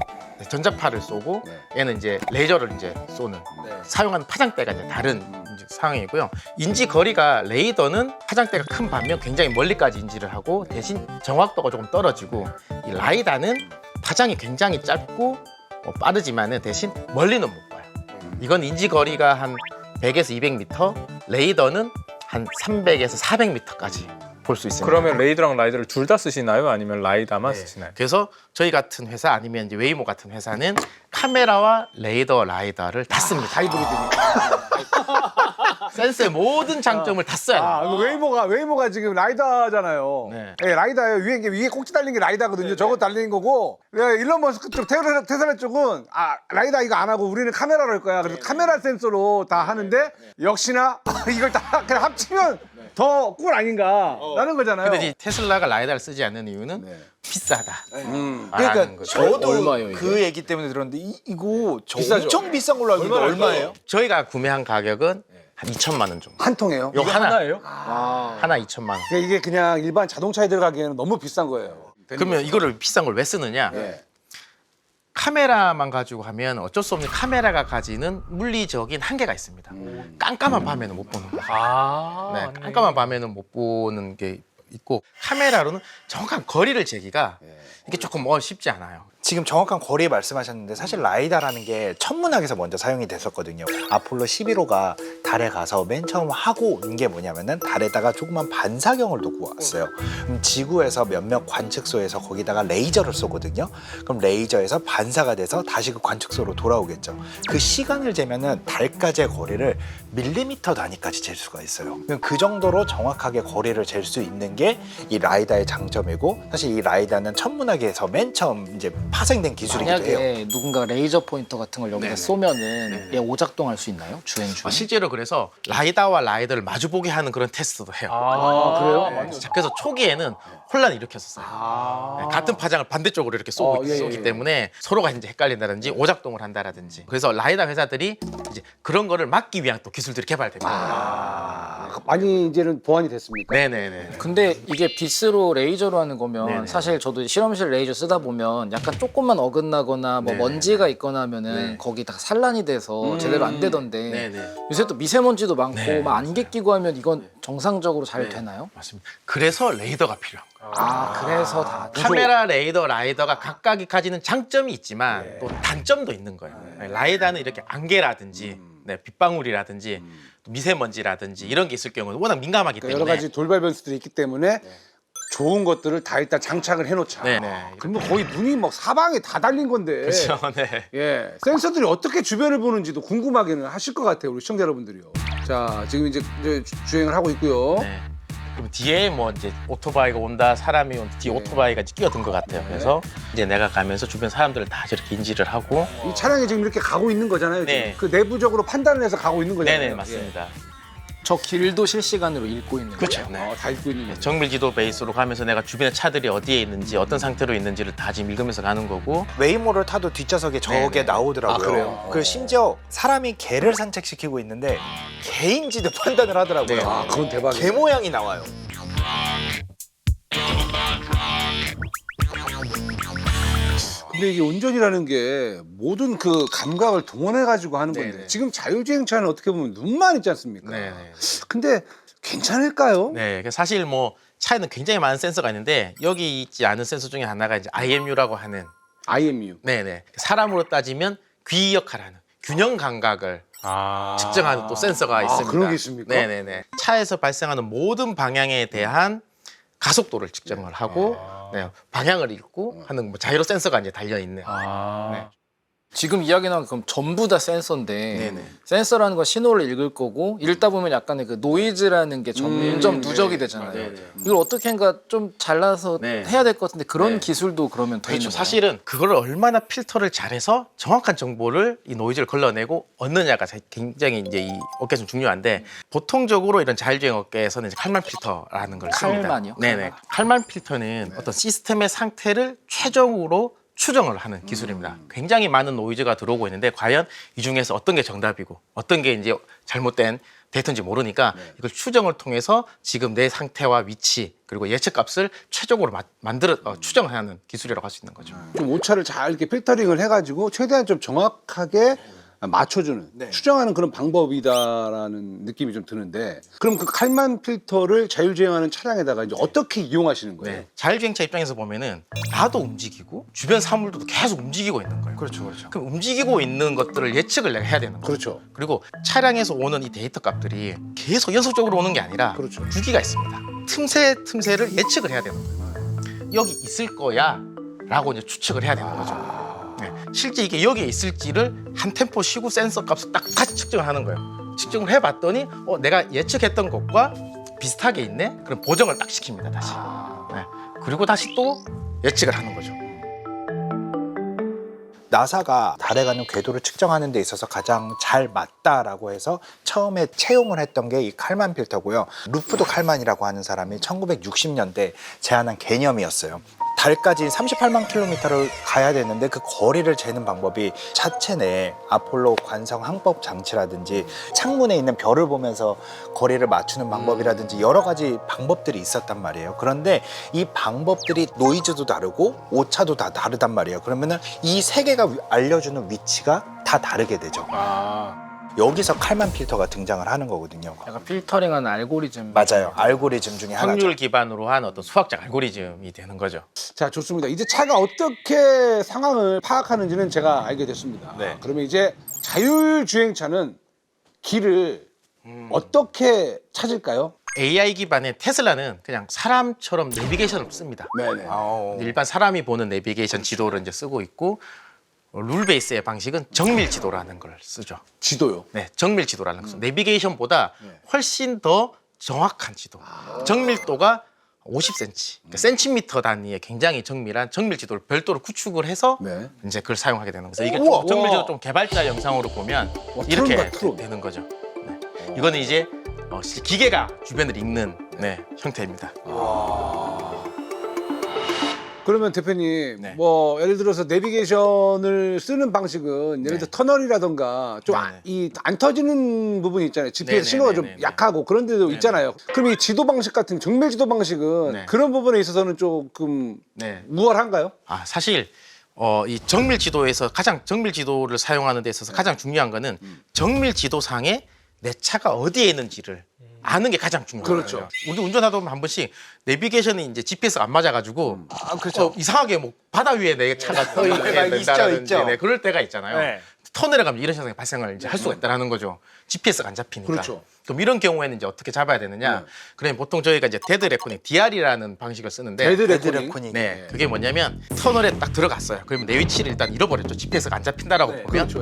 S3: 전자파를 쏘고 얘는 이제 레이저를 이제 쏘는 사용하는 파장대가 이제 다른 이제 상황이고요. 인지 거리가 레이더는 파장대가 큰 반면 굉장히 멀리까지 인지를 하고 대신 정확도가 조금 떨어지고 이 라이다는 파장이 굉장히 짧고 빠르지만은 대신 멀리는 못 봐요. 이건 인지 거리가 한 100에서 200m, 레이더는 한 300에서 400m까지 볼 수 있습니다.
S4: 그러면 레이더랑 라이더를 둘 다 쓰시나요? 아니면 라이다만 쓰시나요?
S3: 그래서 저희 같은 회사 아니면 이제 웨이모 같은 회사는 카메라와 레이더, 라이더를 다 씁니다.
S2: 하이브리드니까.
S3: 센서의 모든 장점을 다 써야 돼요.
S2: 웨이모가 지금 라이다잖아요.
S3: 네.
S2: 예, 라이다예요. 위에 꼭지 달린 게 라이다거든요. 저거 달린 거고. 일론 머스크 쪽 테슬라 쪽은 라이다 이거 안 하고 우리는 카메라로 할 거야. 그래서 카메라 센서로 다 하는데 역시나 이걸 다 그냥 합치면 더 꿀 아닌가 라는 거잖아요.
S3: 근데 이제 테슬라가 라이다를 쓰지 않는 이유는 비싸다.
S1: 그러니까
S3: 말하는 거죠.
S1: 저도
S5: 얼마예요, 이게?
S1: 그 얘기 때문에 들었는데 이거 저
S2: 비싸죠?
S1: 엄청 비싼 걸로 알고 있는데 얼마예요?
S3: 저희가 구매한 가격은 한 2천만 원 정도.
S2: 한 통이에요.
S3: 요 하나,
S4: 하나예요?
S3: 하나 2천만 원.
S2: 그러니까 이게 그냥 일반 자동차에 들어가기에는 너무 비싼 거예요.
S3: 그러면 이거를 비싼 걸 왜 쓰느냐?
S2: 네.
S3: 카메라만 가지고 하면 어쩔 수 없는 카메라가 가지는 물리적인 한계가 있습니다. 깜깜한 밤에는 못 보는 거예요. 네, 깜깜한 밤에는 못 보는 게 있고 카메라로는 정확한 거리를 재기가 이게 조금 쉽지 않아요.
S1: 지금 정확한 거리 말씀하셨는데 사실 라이다라는 게 천문학에서 먼저 사용이 됐었거든요. 아폴로 11호가 달에 가서 맨 처음 하고 온 게 뭐냐면은 달에다가 조그만 반사경을 두고 왔어요. 그럼 지구에서 몇몇 관측소에서 거기다가 레이저를 쏘거든요. 그럼 레이저에서 반사가 돼서 다시 그 관측소로 돌아오겠죠. 그 시간을 재면은 달까지의 거리를 밀리미터 단위까지 잴 수가 있어요. 그럼 그 정도로 정확하게 거리를 잴 수 있는 게 이 라이다의 장점이고 사실 이 라이다는 천문학에서 맨 처음 이제 파생된 기술이기도 해요.
S5: 만약에 누군가 레이저 포인터 같은 걸 여기다 쏘면은 얘 오작동할 수 있나요? 주행 중에?
S3: 실제로 그래서 라이다와 라이더를 마주보게 하는 그런 테스트도 해요.
S5: 그래요?
S3: 자, 그래서 초기에는 혼란을 일으켰었어요. 네, 같은 파장을 반대쪽으로 이렇게 쏘기 때문에 서로가 이제 헷갈린다든지 오작동을 한다든지. 그래서 라이다 회사들이 이제 그런 거를 막기 위한 또 기술들이 개발됩니다.
S2: 많이 이제는 보완이 됐습니까?
S3: 네네네.
S5: 근데 이게 빛으로 레이저로 하는 거면
S3: 네네.
S5: 사실 저도 실험실 레이저 쓰다 보면 약간 조금만 어긋나거나 뭐
S3: 네네.
S5: 먼지가 있거나 하면은
S3: 네.
S5: 거기 다 산란이 돼서 제대로 안 되던데
S3: 네네.
S5: 요새 또 미세먼지도 많고
S3: 네.
S5: 막 안개 끼고 하면 이건 정상적으로 잘 되나요?
S3: 맞습니다. 그래서 레이더가 필요한 거예요.
S5: 그래서 다
S3: 카메라, 레이더, 라이더가 각각이 가지는 장점이 있지만 또 단점도 있는 거예요. 라이다는 이렇게 안개라든지 빗방울이라든지 또 미세먼지라든지 이런 게 있을 경우는 워낙 민감하기
S2: 그러니까
S3: 때문에
S2: 여러 가지 돌발 변수들이 있기 때문에 좋은 것들을 다 일단 장착을 해놓자.
S3: 네네.
S2: 그러면 거의 눈이 막 사방에 다 달린 건데.
S3: 그렇죠. 네.
S2: 예, 센서들이 어떻게 주변을 보는지도 궁금하게는 하실 것 같아요, 우리 시청자 여러분들이요. 자, 지금 이제 주행을 하고 있고요.
S3: 네. 그럼 뒤에 뭐 이제 오토바이가 온다, 사람이 온다, 뒤에 오토바이가 이제 끼어든 것 같아요. 그래서 이제 내가 가면서 주변 사람들을 다 저렇게 인지를 하고.
S2: 이 차량이 지금 이렇게 가고 있는 거잖아요.
S3: 네.
S2: 지금. 그 내부적으로 판단을 해서 가고 있는 거잖아요.
S3: 네네, 맞습니다.
S5: 저 길도 실시간으로 읽고 있는
S3: 그렇죠.
S5: 거예요.
S3: 네.
S2: 다 읽고 있는 거죠.
S3: 정밀 지도 베이스로 가면서 내가 주변에 차들이 어디에 있는지, 어떤 상태로 있는지를 다 지금 읽으면서 가는 거고.
S1: 웨이모를 타도 뒷좌석에 저게
S3: 네네.
S1: 나오더라고요.
S2: 아, 그래요?
S1: 그리고 심지어 사람이 개를 산책시키고 있는데 개인지도 판단을 하더라고요.
S3: 네.
S2: 아, 그건 대박이에요.
S1: 개 모양이 나와요.
S2: 근데 이게 운전이라는 게 모든 그 감각을 동원해 가지고 하는 건데
S3: 네네.
S2: 지금 자율주행차는 어떻게 보면 눈만 있지 않습니까?
S3: 네네.
S2: 근데 괜찮을까요?
S3: 네, 사실 뭐 차에는 굉장히 많은 센서가 있는데 여기 있지 않은 센서 중에 하나가 이제 IMU라고 하는,
S2: IMU.
S3: 네네, 사람으로 따지면 귀 역할을 하는 균형 감각을 측정하는 또 센서가 있습니다.
S2: 그런 게 있습니까?
S3: 네네네. 차에서 발생하는 모든 방향에 대한 가속도를 측정을 하고, 네, 방향을 읽고 하는 뭐 자이로 센서가 이제 달려 있는. 네.
S5: 지금 이야기 나온 그럼 전부 다 센서인데
S3: 네네.
S5: 센서라는 건 신호를 읽을 거고 읽다 보면 약간의 그 노이즈라는 게 점점 누적이 되잖아요.
S3: 네네.
S5: 이걸 어떻게인가 좀 잘라서
S3: 네.
S5: 해야 될 것 같은데 그런
S3: 네.
S5: 기술도 그러면 더
S3: 그렇죠.
S5: 있는 거예요?
S3: 사실은 그거를 얼마나 필터를 잘해서 정확한 정보를 이 노이즈를 걸러내고 얻느냐가 굉장히 이제 이 업계에서 중요한데, 보통적으로 이런 자율주행 업계에서는 이제 칼만 필터라는 걸 씁니다.
S5: 칼만이요?
S3: 네네. 칼만 필터는 어떤 시스템의 상태를 최종으로 추정을 하는 기술입니다. 굉장히 많은 노이즈가 들어오고 있는데 과연 이 중에서 어떤 게 정답이고 어떤 게 이제 잘못된 데이터인지 모르니까 이걸 추정을 통해서 지금 내 상태와 위치 그리고 예측값을 최종으로 추정하는 기술이라고 할 수 있는 거죠.
S2: 좀 오차를 잘 이렇게 필터링을 해가지고 최대한 좀 정확하게 맞춰주는,
S1: 네.
S2: 추정하는 그런 방법이다라는 느낌이 좀 드는데, 그럼 그 칼만 필터를 자율주행하는 차량에다가 이제 어떻게 이용하시는 거예요?
S3: 네. 자율주행차 입장에서 보면은 나도 움직이고 주변 사물도 계속 움직이고 있는 거예요.
S1: 그렇죠, 그렇죠.
S3: 그럼 움직이고 있는 것들을 예측을 내가 해야 되는 거죠.
S2: 그렇죠.
S3: 그리고 차량에서 오는 이 데이터 값들이 계속 연속적으로 오는 게 아니라
S2: 그렇죠.
S3: 주기가 있습니다. 틈새를 예측을 해야 되는 거예요. 여기 있을 거야 라고 이제 추측을 해야 되는 거죠. 네. 실제 이게 여기에 있을지를 한 템포 쉬고 센서 값을 딱 다시 측정을 하는 거예요. 측정을 해봤더니 내가 예측했던 것과 비슷하게 있네? 그럼 보정을 딱 시킵니다, 다시. 네. 그리고 다시 또 예측을 하는 거죠.
S1: 나사가 달에 가는 궤도를 측정하는 데 있어서 가장 잘 맞다라고 해서 처음에 채용을 했던 게 이 칼만 필터고요. 루프도 칼만이라고 하는 사람이 1960년대 제안한 개념이었어요. 달까지 38만 킬로미터를 가야 되는데 그 거리를 재는 방법이 차체 내에 아폴로 관성 항법 장치라든지 창문에 있는 별을 보면서 거리를 맞추는 방법이라든지 여러 가지 방법들이 있었단 말이에요. 그런데 이 방법들이 노이즈도 다르고 오차도 다 다르단 말이에요. 그러면은 이 세 개가 알려주는 위치가 다 다르게 되죠. 여기서 칼만 필터가 등장을 하는 거거든요.
S5: 약간 필터링하는 알고리즘.
S1: 맞아요. 알고리즘 중에 하나죠.
S3: 확률 기반으로 한 어떤 수학적 알고리즘이 되는 거죠.
S2: 자, 좋습니다. 이제 차가 어떻게 상황을 파악하는지는 제가 알게 됐습니다.
S1: 네.
S2: 그러면 이제 자율주행차는 길을 어떻게 찾을까요?
S3: AI 기반의 테슬라는 그냥 사람처럼 내비게이션을 씁니다.
S2: 네네.
S3: 일반 사람이 보는 내비게이션 지도를 이제 쓰고 있고, 룰 베이스의 방식은 정밀 지도라는 걸 쓰죠.
S2: 지도요.
S3: 네, 정밀 지도라는 것은 내비게이션보다 훨씬 더 정확한 지도. 정밀도가 50cm, 그러니까 센티미터 단위의 굉장히 정밀한 정밀 지도를 별도로 구축을 해서
S2: 네.
S3: 이제 그걸 사용하게 되는 거죠. 이게
S2: 우와,
S3: 좀 정밀 지도
S2: 우와.
S3: 좀 개발자 영상으로 보면
S2: 와,
S3: 이렇게
S2: 트론이다, 트론.
S3: 되는 거죠. 네. 이거는 이제 기계가 주변을 읽는 형태입니다.
S2: 그러면 대표님,
S3: 네.
S2: 뭐 예를 들어서 내비게이션을 쓰는 방식은 예를 들어 터널이라던가 좀
S3: 네.
S2: 안 터지는 부분이 있잖아요. GPS
S3: 네네네네네.
S2: 신호가 좀 약하고 그런 데도 있잖아요. 그럼 이 지도 방식 같은 정밀 지도 방식은
S3: 네.
S2: 그런 부분에 있어서는 조금
S3: 네.
S2: 우월한가요?
S3: 사실 이 정밀 지도에서 정밀 지도를 사용하는 데 있어서 가장 중요한 거는 정밀 지도상에 내 차가 어디에 있는지를 아는 게 가장 중요해요.
S2: 그렇죠.
S3: 우리 운전하다 보면 한 번씩 내비게이션이 이제 GPS가 안 맞아가지고
S1: 그렇죠.
S3: 이상하게 뭐 바다 위에 내 차가 떠
S1: 있죠.
S3: 네, 그럴 때가 있잖아요.
S1: 네.
S3: 터널에 가면 이런 현상이 발생을 이제 할 수가 있다는 거죠. GPS가 안 잡히니까.
S2: 그렇죠.
S3: 그럼 이런 경우에는 이제 어떻게 잡아야 되느냐? 그러면 보통 저희가 이제 데드 레코닝, DR이라는 방식을 쓰는데
S2: 데드
S1: 레드
S2: 레코닝.
S1: 레코닝.
S3: 네, 그게 뭐냐면 터널에 딱 들어갔어요. 그러면 내 위치를 일단 잃어버렸죠. GPS가 안 잡힌다라고 보면.
S2: 그렇죠.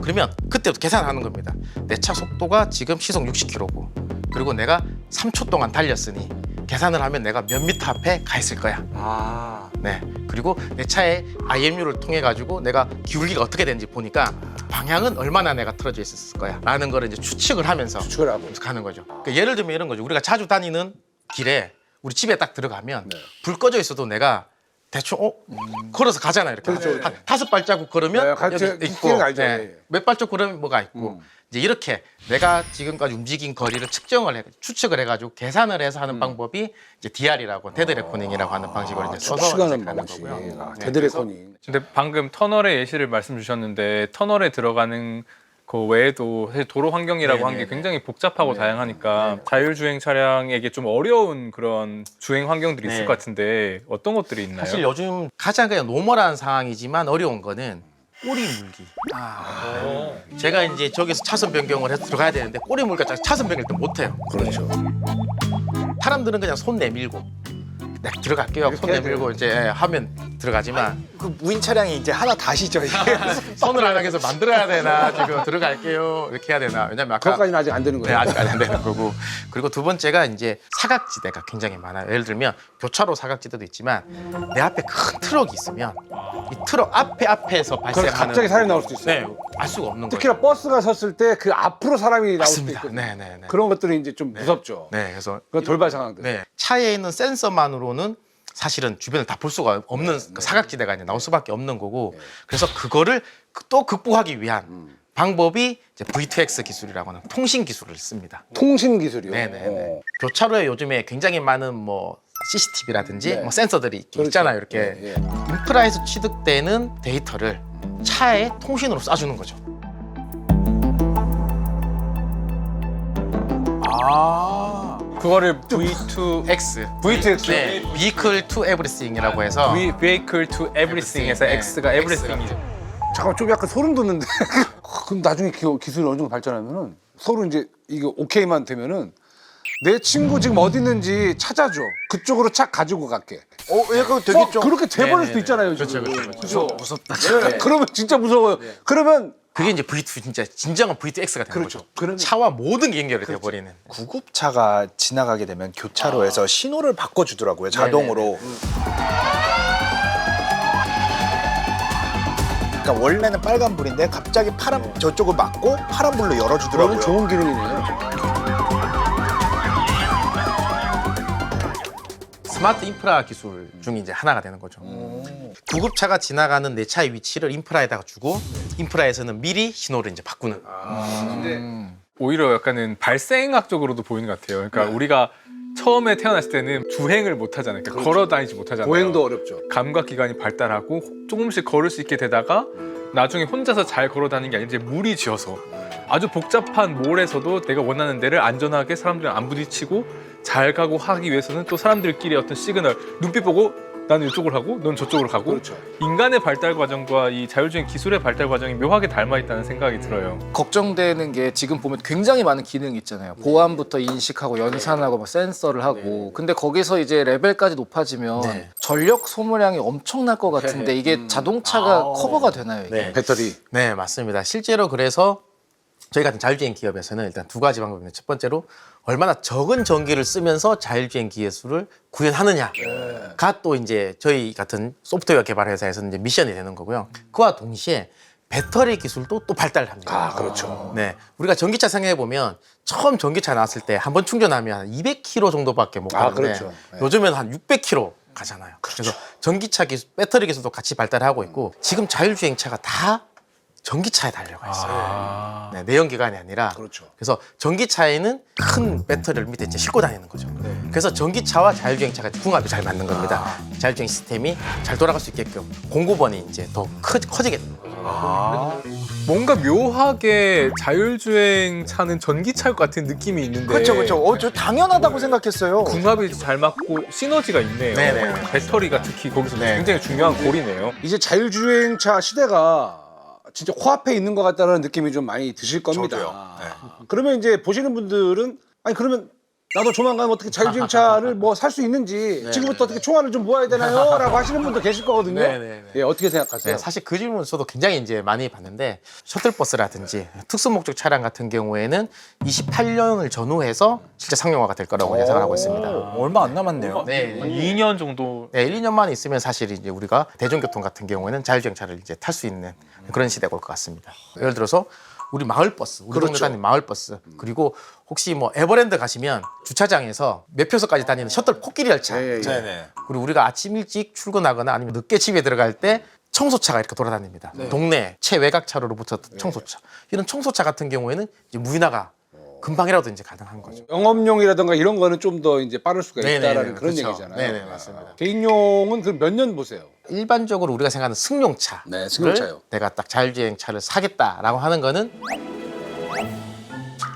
S3: 그러면 그때부터 계산하는 겁니다. 내 차 속도가 지금 시속 60km고 그리고 내가 3초 동안 달렸으니 계산을 하면 내가 몇 미터 앞에 가 있을 거야.
S1: 아.
S3: 네. 그리고 내 차의 IMU를 통해 가지고 내가 기울기가 어떻게 되는지 보니까 방향은 얼마나 내가 틀어져 있었을 거야. 라는 거를 이제 추측을 하면서
S2: 추측을 하고.
S3: 가는 거죠. 그러니까 예를 들면 이런 거죠. 우리가 자주 다니는 길에 우리 집에 딱 들어가면 불 꺼져 있어도 내가 대충 걸어서 가잖아요. 이렇게 한 5발자국 걸으면
S2: 네, 같이
S3: 여기 있고
S2: 스킬을 알죠. 예.
S3: 몇 발자국 걸으면 뭐가 있고 이제 이렇게 내가 지금까지 움직인 거리를 추측을 해가지고 계산을 해서 하는 방법이 이제 DR이라고 데드 레코닝이라고 하는 방식으로 이제 써서
S2: 추측하는
S3: 이제 가는
S2: 방식.
S3: 거고요.
S2: 아, 데드 레코닝.
S4: 근데 방금 터널의 예시를 말씀 주셨는데 터널에 들어가는 그 외에도 사실 도로 환경이라고 한 게 굉장히 복잡하고 다양하니까 자율주행 차량에게 좀 어려운 그런 주행 환경들이 있을
S3: 네.
S4: 것 같은데 어떤 것들이 있나요?
S3: 사실 요즘 가장 그냥 노멀한 상황이지만 어려운 거는 꼬리 물기. 제가 이제 저기서 차선 변경을 해서 들어가야 되는데 꼬리 물기가 차선 변경을 또 못해요.
S2: 그렇죠.
S3: 사람들은 그냥 손 내밀고 네, 들어갈게요. 손
S2: 해야
S3: 내밀고 이제 하면 들어가지만
S1: 그 무인 차량이 이제 하나 다시죠. 이게.
S3: 손을 안 하게 해서 만들어야 되나 지금 들어갈게요 이렇게 해야 되나 왜냐면 아까
S2: 그것까지는 아직 안 되는
S3: 네,
S2: 거예요.
S3: 아직 안 되는 거고 그리고 두 번째가 이제 사각지대가 굉장히 많아요. 예를 들면 교차로 사각지대도 있지만 내 앞에 큰 트럭이 있으면 이 트럭 앞에서
S2: 그래서
S3: 발생하는
S2: 갑자기 사람이 나올 수도 있어요.
S3: 네, 알 수가 없는 거예요.
S2: 특히나 버스가 섰을 때 그 앞으로 사람이 나올 수도
S3: 맞습니다.
S2: 있거든요.
S3: 네.
S2: 그런 것들이 이제 좀 무섭죠.
S3: 네, 그래서
S2: 그건 돌발 상황들.
S3: 네, 차에 있는 센서만으로는 사실은 주변을 다 볼 수가 없는 그 사각지대가 이제 나올 수밖에 없는 거고 그래서 그거를 또 극복하기 위한 방법이 이제 V2X 기술이라고 하는 통신 기술을 씁니다.
S2: 통신 기술이요.
S3: 네네네. 교차로에 요즘에 굉장히 많은 뭐 CCTV라든지
S2: 네.
S3: 뭐 센서들이
S2: 그렇죠.
S3: 있잖아요. 이렇게
S2: 예, 예.
S3: 인프라에서 취득되는 데이터를 차에 통신으로 쏴주는 거죠.
S4: 그거를 V2X,
S2: V2X.
S3: 네, Vehicle to Everything이라고 해서
S4: Vehicle to Everything에서
S3: 네.
S4: X가 Everything이죠.
S2: 잠깐 좀 약간 소름 돋는데. 그럼 나중에 기술이 어느 정도 발전하면은 서로 이제 이게 오케이만 되면은 내 친구 지금 어디 있는지 찾아줘. 그쪽으로 착 가지고 갈게.
S1: 이거 되게 좀
S2: 그렇게 돼버릴 수도
S3: 네네네.
S2: 있잖아요.
S3: 그렇죠,
S2: 지금.
S3: 그렇죠,
S2: 그죠?
S3: 무섭다.
S2: 네. 그러면 진짜 무서워요. 그러면
S3: 그게 이제 V2 진짜 진정한 V2X가 되는
S2: 그렇죠.
S3: 거죠.
S2: 그러면-
S3: 차와 모든 게 연결이 돼버리는.
S1: 구급차가 지나가게 되면 교차로에서 신호를 바꿔주더라고요. 자동으로. 그러니까 원래는 빨간불인데 갑자기 파란 저쪽을 막고 파란불로 열어주더라고요.
S2: 그거는 좋은 기능이네요.
S3: 스마트 인프라 기술 중에 이제 하나가 되는 거죠. 구급차가 지나가는 내 차의 위치를 인프라에다가 주고 인프라에서는 미리 신호를 이제 바꾸는.
S4: 오히려 약간은 발생학적으로도 보이는 것 같아요. 그러니까 우리가 처음에 태어났을 때는 주행을 못 하잖아요. 그러니까 걸어 다니지 못하잖아요.
S2: 보행도 어렵죠.
S4: 감각 기관이 발달하고 조금씩 걸을 수 있게 되다가 나중에 혼자서 잘 걸어 다니는 게 아니라 이제 무리지어서 아주 복잡한 몰에서도 내가 원하는 데를 안전하게 사람들이랑 안 부딪히고 잘 가고 하기 위해서는 또 사람들끼리 어떤 시그널, 눈빛 보고 나는 이쪽으로 가고 넌 저쪽으로 가고
S2: 그렇죠.
S4: 인간의 발달 과정과 이 자율주행 기술의 발달 과정이 묘하게 닮아 있다는 생각이 들어요.
S5: 걱정되는 게 지금 보면 굉장히 많은 기능이 있잖아요. 보안부터 인식하고 연산하고 막 센서를 하고. 근데 거기서 이제 레벨까지 높아지면
S3: 네.
S5: 전력 소모량이 엄청날 것 같은데 이게 자동차가 커버가 되나요? 이게?
S3: 네.
S2: 배터리.
S3: 네, 맞습니다. 실제로 그래서 저희 같은 자율주행 기업에서는 일단 두 가지 방법입니다. 첫 번째로 얼마나 적은 전기를 쓰면서 자율주행 기술을 구현하느냐가 또 이제 저희 같은 소프트웨어 개발 회사에서는 이제 미션이 되는 거고요. 그와 동시에 배터리 기술도 또 발달합니다.
S2: 아, 그렇죠.
S3: 네, 우리가 전기차 생각해 보면 처음 전기차 나왔을 때 한 번 충전하면 한 200km 정도밖에 못 가는데
S2: 그렇죠. 네.
S3: 요즘엔 한 600km 가잖아요. 그래서 전기차 기술, 배터리 기술도 같이 발달하고 있고 지금 자율주행차가 다 전기차에 달려가 있어요. 네, 내연기관이 아니라.
S2: 그렇죠.
S3: 그래서 전기차에는 큰 배터리를 밑에 이제 싣고 다니는 거죠. 그래서 전기차와 자율주행차가 궁합이 잘 맞는 겁니다. 자율주행 시스템이 잘 돌아갈 수 있게끔 공급원이 이제 더 커지게 되는 거죠.
S4: 뭔가 묘하게 자율주행 차는 전기차일 것 같은 느낌이 있는데
S1: 그렇죠, 그렇죠. 저 당연하다고 생각했어요.
S4: 궁합이 잘 맞고 시너지가 있네요.
S3: 네네.
S4: 배터리가 특히 거기서
S3: 네.
S4: 굉장히 중요한 골이네요.
S2: 이제 자율주행차 시대가 진짜 코앞에 있는 것 같다는 느낌이 좀 많이 드실 겁니다. 그러면 이제 보시는 분들은 아니 그러면 나도 조만간 어떻게 자율주행차를 뭐 살 수 있는지 지금부터 어떻게 총알을 좀 모아야 되나요? 라고 하시는 분도 계실 거거든요. 예, 어떻게 생각하세요?
S3: 네, 사실 그 질문 저도 굉장히 이제 많이 받는데 셔틀버스라든지 특수 목적 차량 같은 경우에는 28년을 전후해서 실제 상용화가 될 거라고 예상을 하고 있습니다.
S1: 얼마 안 남았네요.
S3: 네.
S4: 2년 정도.
S3: 네, 1, 2년만 있으면 사실 이제 우리가 대중교통 같은 경우에는 자율주행차를 이제 탈 수 있는 그런 시대가 올 것 같습니다. 예를 들어서 우리 마을버스, 우리 동네 다니는 마을버스, 그리고 혹시 뭐 에버랜드 가시면 주차장에서 매표소까지 다니는 셔틀 코끼리 열차.
S1: 네네.
S3: 그리고 우리가 아침 일찍 출근하거나 아니면 늦게 집에 들어갈 때 청소차가 이렇게 돌아다닙니다. 동네 최외곽 차로로부터 청소차. 이런 청소차 같은 경우에는 이제 무인화가 금방이라도 이제 가능한 거죠.
S2: 영업용이라든가 이런 거는 좀 더 이제 빠를 수가
S3: 네네네,
S2: 있다라는 그런
S3: 그렇죠.
S2: 얘기잖아요.
S3: 네네, 맞습니다.
S2: 개인용은 그 몇 년 보세요?
S3: 일반적으로 우리가 생각하는 승용차.
S2: 네, 승용차요.
S3: 내가 딱 자율주행차를 사겠다라고 하는 거는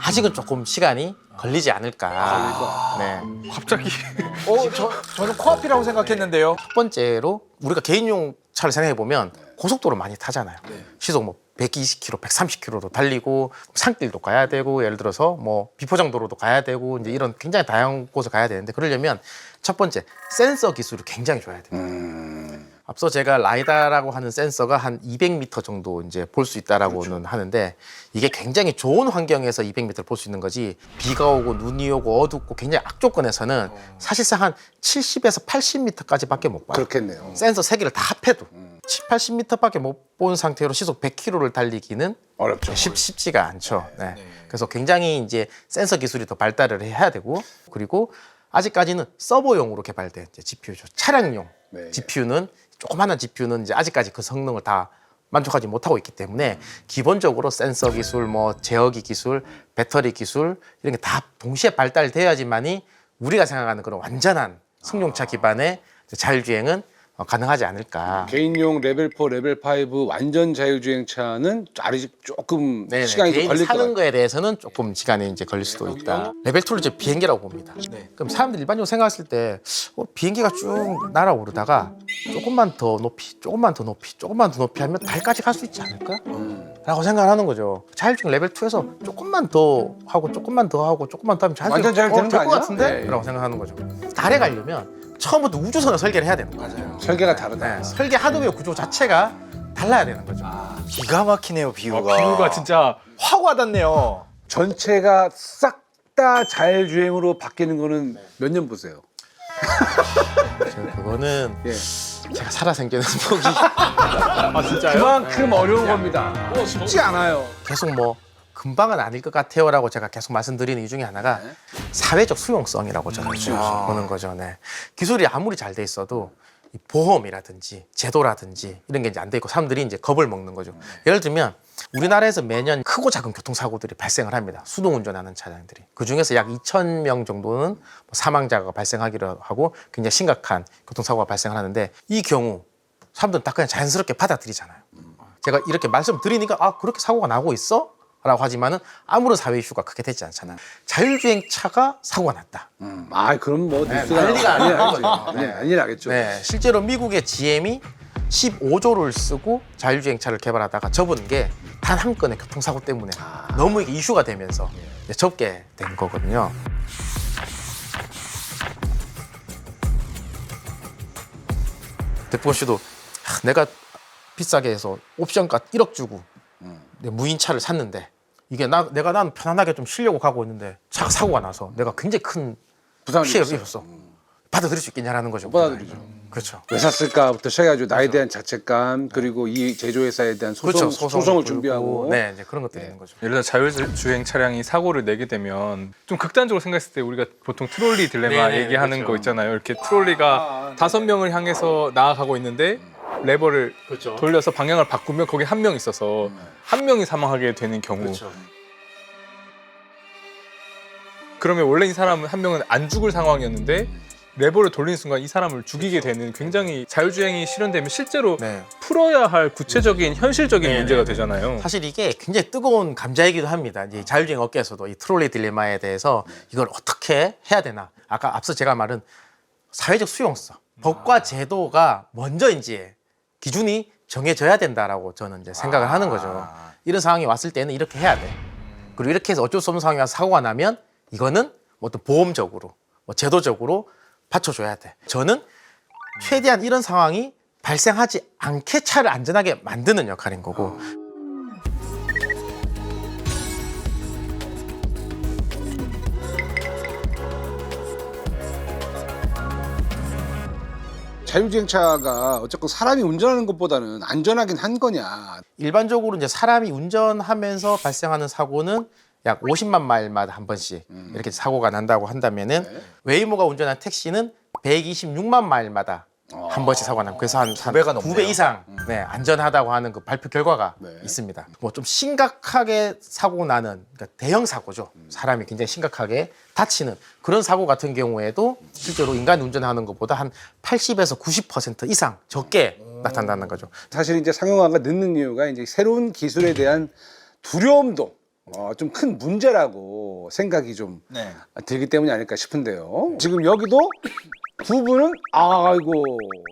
S3: 아직은 조금 시간이 걸리지 않을까. 네.
S4: 갑자기
S1: 저는 코앞이라고 생각했는데요.
S3: 첫 번째로 우리가 개인용 차를 생각해 보면 고속도로 많이 타잖아요. 시속 뭐 120km, 130km도 달리고 산길도 가야 되고 예를 들어서 뭐 비포장도로도 가야 되고 이제 이런 굉장히 다양한 곳을 가야 되는데 그러려면 첫 번째 센서 기술이 굉장히 좋아야 돼요. 앞서 제가 라이다라고 하는 센서가 한 200m 정도 이제 볼 수 있다라고는 하는데 이게 굉장히 좋은 환경에서 200m를 볼 수 있는 거지 비가 오고 눈이 오고 어둡고 굉장히 악조건에서는 사실상 한 70에서 80m까지밖에 못 봐요.
S2: 그렇겠네요.
S3: 센서 3개를 다 합해도 7, 80m밖에 못 본 상태로 시속 100km를 달리기는
S2: 어렵죠.
S3: 쉽지가 않죠. 네. 그래서 굉장히 이제 센서 기술이 더 발달을 해야 되고 그리고 아직까지는 서버용으로 개발된 이제 GPU죠. 차량용 GPU는 조그마한 GPU는 이제 아직까지 그 성능을 다 만족하지 못하고 있기 때문에 기본적으로 센서 기술, 뭐 제어기 기술, 배터리 기술 이런 게 다 동시에 발달돼야지만이 우리가 생각하는 그런 완전한 승용차 기반의 자율주행은 가능하지 않을까.
S2: 개인용 레벨 4, 레벨 5 완전 자율주행차는 아직 조금
S3: 네네,
S2: 시간이 좀
S3: 개인이
S2: 걸릴 것
S3: 사는
S2: 같아요.
S3: 거에 대해서는 조금 시간이 이제 걸릴 수도 있다. 레벨 2를 이제 비행기라고 봅니다. 그럼 사람들이 일반적으로 생각했을 때 비행기가 쭉 날아오르다가 조금만 더 높이, 조금만 더 높이, 조금만 더 높이 하면 달까지 갈 수 있지 않을까? 라고 생각을 하는 거죠. 자율주행 레벨 2에서 조금만 더 하고 조금만 더 하고 조금만 더 하면
S2: 완전 잘 되는 거
S3: 될것
S2: 아니야?
S3: 같은데? 라고 생각하는 거죠. 달에 가려면 처음부터 우주선을 설계를 해야 되는 거예요.
S2: 설계가 다르다.
S3: 네, 설계 하드웨어 구조 자체가 달라야 되는 거죠.
S1: 기가 막히네요, 비유가.
S4: 비유가 진짜
S1: 확 와닿네요.
S2: 전체가 싹 다 자율주행으로 바뀌는 거는 몇 년 보세요?
S3: 그거는
S2: 예.
S3: 제가 살아생전에 보기
S4: 아 진짜요?
S2: 그만큼 어려운 겁니다. 쉽지 않아요.
S3: 계속 뭐 금방은 아닐 것 같아요라고 제가 계속 말씀드리는 이유 중에 하나가 사회적 수용성이라고 저는 보는 거죠. 네. 기술이 아무리 잘 돼 있어도 이 보험이라든지 제도라든지 이런 게 이제 안 돼 있고 사람들이 이제 겁을 먹는 거죠. 예를 들면 우리나라에서 매년 크고 작은 교통사고들이 발생을 합니다. 수동 운전하는 차량들이. 그 중에서 약 2,000명 정도는 사망자가 발생하기로 하고 굉장히 심각한 교통사고가 발생을 하는데 이 경우 사람들은 다 그냥 자연스럽게 받아들이잖아요. 제가 이렇게 말씀드리니까 아 그렇게 사고가 나고 있어? 라고 하지만은 아무런 사회 이슈가 크게 되지 않잖아요. 자율주행 차가 사고가 났다.
S2: 그럼 뭐 뉴스가
S3: 난리가
S2: 난리
S3: 나는
S2: 나겠죠.
S3: 거죠.
S2: 난리 나겠죠.
S3: 네, 실제로 미국의 GM이 15조를 쓰고 자율주행 차를 개발하다가 접은 게 단 한 건의 교통사고 때문에 너무 이게 이슈가 되면서 이제 접게 된 거거든요. 대포 씨도 내가 비싸게 해서 옵션가 1억 주고 내 무인차를 샀는데 이게 내가 난 편안하게 좀 쉬려고 가고 있는데 차가 사고가 나서 내가 굉장히 큰
S2: 부담을
S3: 피해를
S2: 입었어.
S3: 입었어. 받아들일 수 있겠냐라는 거죠.
S2: 못 받아들이죠.
S3: 그렇죠.
S2: 왜 샀을까부터 시작해가지고 나에 대한 자책감 그리고 이 제조회사에 대한
S3: 그렇죠.
S2: 소송을
S3: 부르고,
S2: 준비하고
S3: 네, 이제 그런 것들이 있는 거죠.
S4: 예를 들어 자율주행 차량이 사고를 내게 되면 좀 극단적으로 생각했을 때 우리가 보통 트롤리 딜레마
S3: 네네,
S4: 얘기하는
S3: 그렇죠.
S4: 거 있잖아요. 이렇게 트롤리가 5명을 향해서 나아가고 있는데 레버를 돌려서 방향을 바꾸면 거기 한 명 있어서 한 명이 사망하게 되는 경우. 그러면 원래 이 사람은 한 명은 안 죽을 상황이었는데 레버를 돌리는 순간 이 사람을 죽이게 되는 굉장히 자율주행이 실현되면 실제로
S3: 네.
S4: 풀어야 할 구체적인 현실적인 문제가 되잖아요.
S3: 사실 이게 굉장히 뜨거운 감자이기도 합니다. 이제 자율주행 업계에서도 이 트롤리 딜레마에 대해서 이걸 어떻게 해야 되나. 아까 앞서 제가 말한 사회적 수용성, 법과 제도가 먼저 이제 기준이 정해져야 된다라고 저는 이제 생각을 하는 거죠. 이런 상황이 왔을 때는 이렇게 해야 돼. 그리고 이렇게 해서 어쩔 수 없는 상황이 와서 사고가 나면 이거는 뭐 또 보험적으로, 뭐 제도적으로 받쳐줘야 돼. 저는 최대한 이런 상황이 발생하지 않게 차를 안전하게 만드는 역할인 거고.
S2: 자율주행차가 어쨌건 사람이 운전하는 것보다는 안전하긴 한 거냐.
S3: 일반적으로 이제 사람이 운전하면서 발생하는 사고는 약 50만 마일마다 한 번씩 이렇게 사고가 난다고 한다면은 웨이모가 운전한 택시는 126만 마일마다 한 번씩 사고가 납니다. 그래서 한
S1: 2배가 넘네요.
S3: 2배 이상 안전하다고 하는 그 발표 결과가
S2: 네.
S3: 있습니다. 뭐 좀 심각하게 사고 나는 그러니까 대형 사고죠. 사람이 굉장히 심각하게 다치는 그런 사고 같은 경우에도 실제로 인간이 운전하는 것보다 한 80에서 90% 이상 적게 나타난다는 거죠.
S2: 사실 이제 상용화가 늦는 이유가 이제 새로운 기술에 대한 두려움도 좀 큰 문제라고 생각이 좀
S1: 네.
S2: 들기 때문이 아닐까 싶은데요. 지금 여기도 두 분은 아이고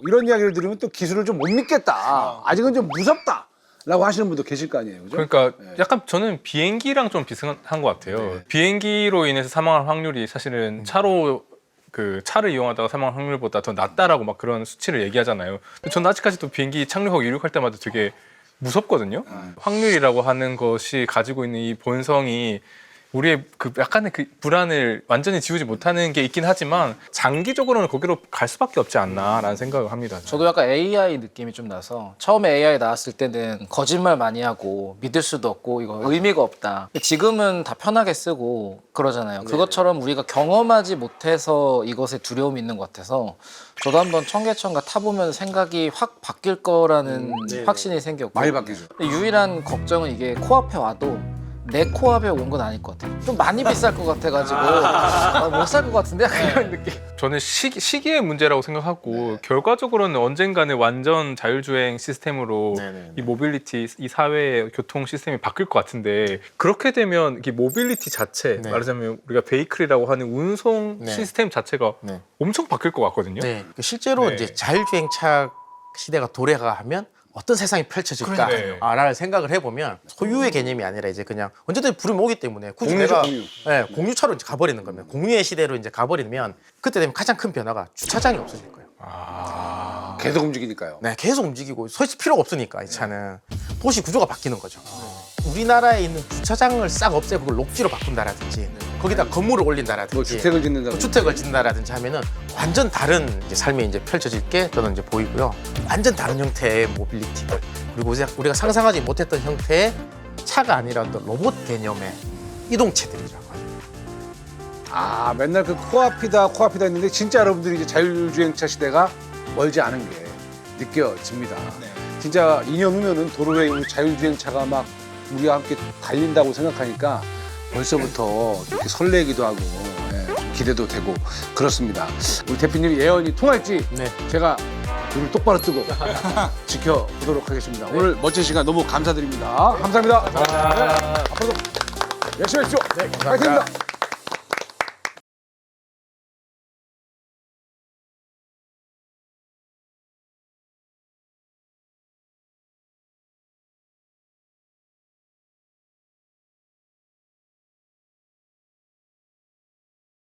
S2: 이런 이야기를 들으면 또 기술을 좀 못 믿겠다. 아직은 좀 무섭다라고 하시는 분도 계실 거 아니에요, 그죠?
S4: 그러니까 약간 저는 비행기랑 좀 비슷한 것 같아요. 비행기로 인해서 사망할 확률이 사실은 차로 그 차를 이용하다가 사망할 확률보다 더 낮다라고 막 그런 수치를 얘기하잖아요. 근데 저는 아직까지도 비행기 착륙하고 이륙할 때마다 되게 무섭거든요. 확률이라고 하는 것이 가지고 있는 이 본성이 우리의 그 약간의 그 불안을 완전히 지우지 못하는 게 있긴 하지만 장기적으로는 거기로 갈 수밖에 없지 않나라는 생각을 합니다.
S5: 저도 약간 AI 느낌이 좀 나서 처음에 AI 나왔을 때는 거짓말 많이 하고 믿을 수도 없고 이거 의미가 없다. 지금은 다 편하게 쓰고 그러잖아요. 그것처럼 우리가 경험하지 못해서 이것에 두려움이 있는 것 같아서 저도 한번 청계천가 타보면 생각이 확 바뀔 거라는 확신이 생겼고
S2: 많이 바뀌죠.
S5: 유일한 걱정은 이게 코앞에 와도 내 코앞에 온 건 아닐 것 같아요. 좀 많이 비쌀 것 같아가지고 못 살 것 같은데 약간 이런 느낌.
S4: 저는 시기의 문제라고 생각하고 결과적으로는 언젠가는 완전 자율주행 시스템으로 이 모빌리티, 이 사회의 교통 시스템이 바뀔 것 같은데 그렇게 되면 이 모빌리티 자체, 말하자면 우리가 베이클이라고 하는 운송 시스템 자체가 엄청 바뀔 것 같거든요.
S3: 네. 실제로 이제 자율주행차 시대가 도래하면 어떤 세상이 펼쳐질까라는 생각을 해보면 소유의 개념이 아니라 이제 그냥 언제든 부르면 오기 때문에 굳이 내가 공유차로 이제 가버리는 거면 공유의 시대로 이제 가버리면 그때 되면 가장 큰 변화가 주차장이 없어질 거예요.
S2: 계속 움직이니까요.
S3: 네, 계속 움직이고 서 있을 필요가 없으니까 이 차는 도시 구조가 바뀌는 거죠. 우리나라에 있는 주차장을 싹 없애고 그걸 녹지로 바꾼다라든지 거기다 건물을 올린다라든지
S2: 뭐 주택을 짓는다든지
S3: 주택을 짓는다라든지 하면은 완전 다른 이제 삶이 이제 펼쳐질 게 저는 이제 보이고요. 완전 다른 형태의 모빌리티들 그리고 우리가 상상하지 못했던 형태의 차가 아니라 어떤 로봇 개념의 이동체들이라고 합니다.
S2: 맨날 그 코앞이다 했는데 진짜 여러분들이 이제 자율주행차 시대가 멀지 않은 게 느껴집니다. 진짜 2년 후면은 도로에 우리 자율주행차가 막 우리와 함께 달린다고 생각하니까 벌써부터 이렇게 설레기도 하고 좀 기대도 되고 그렇습니다. 우리 대표님 예언이 통할지 제가 눈을 똑바로 뜨고 지켜보도록 하겠습니다. 오늘 멋진 시간 너무 감사드립니다. 감사합니다. 앞으로도 열심히 하십시오. 파이팅입니다.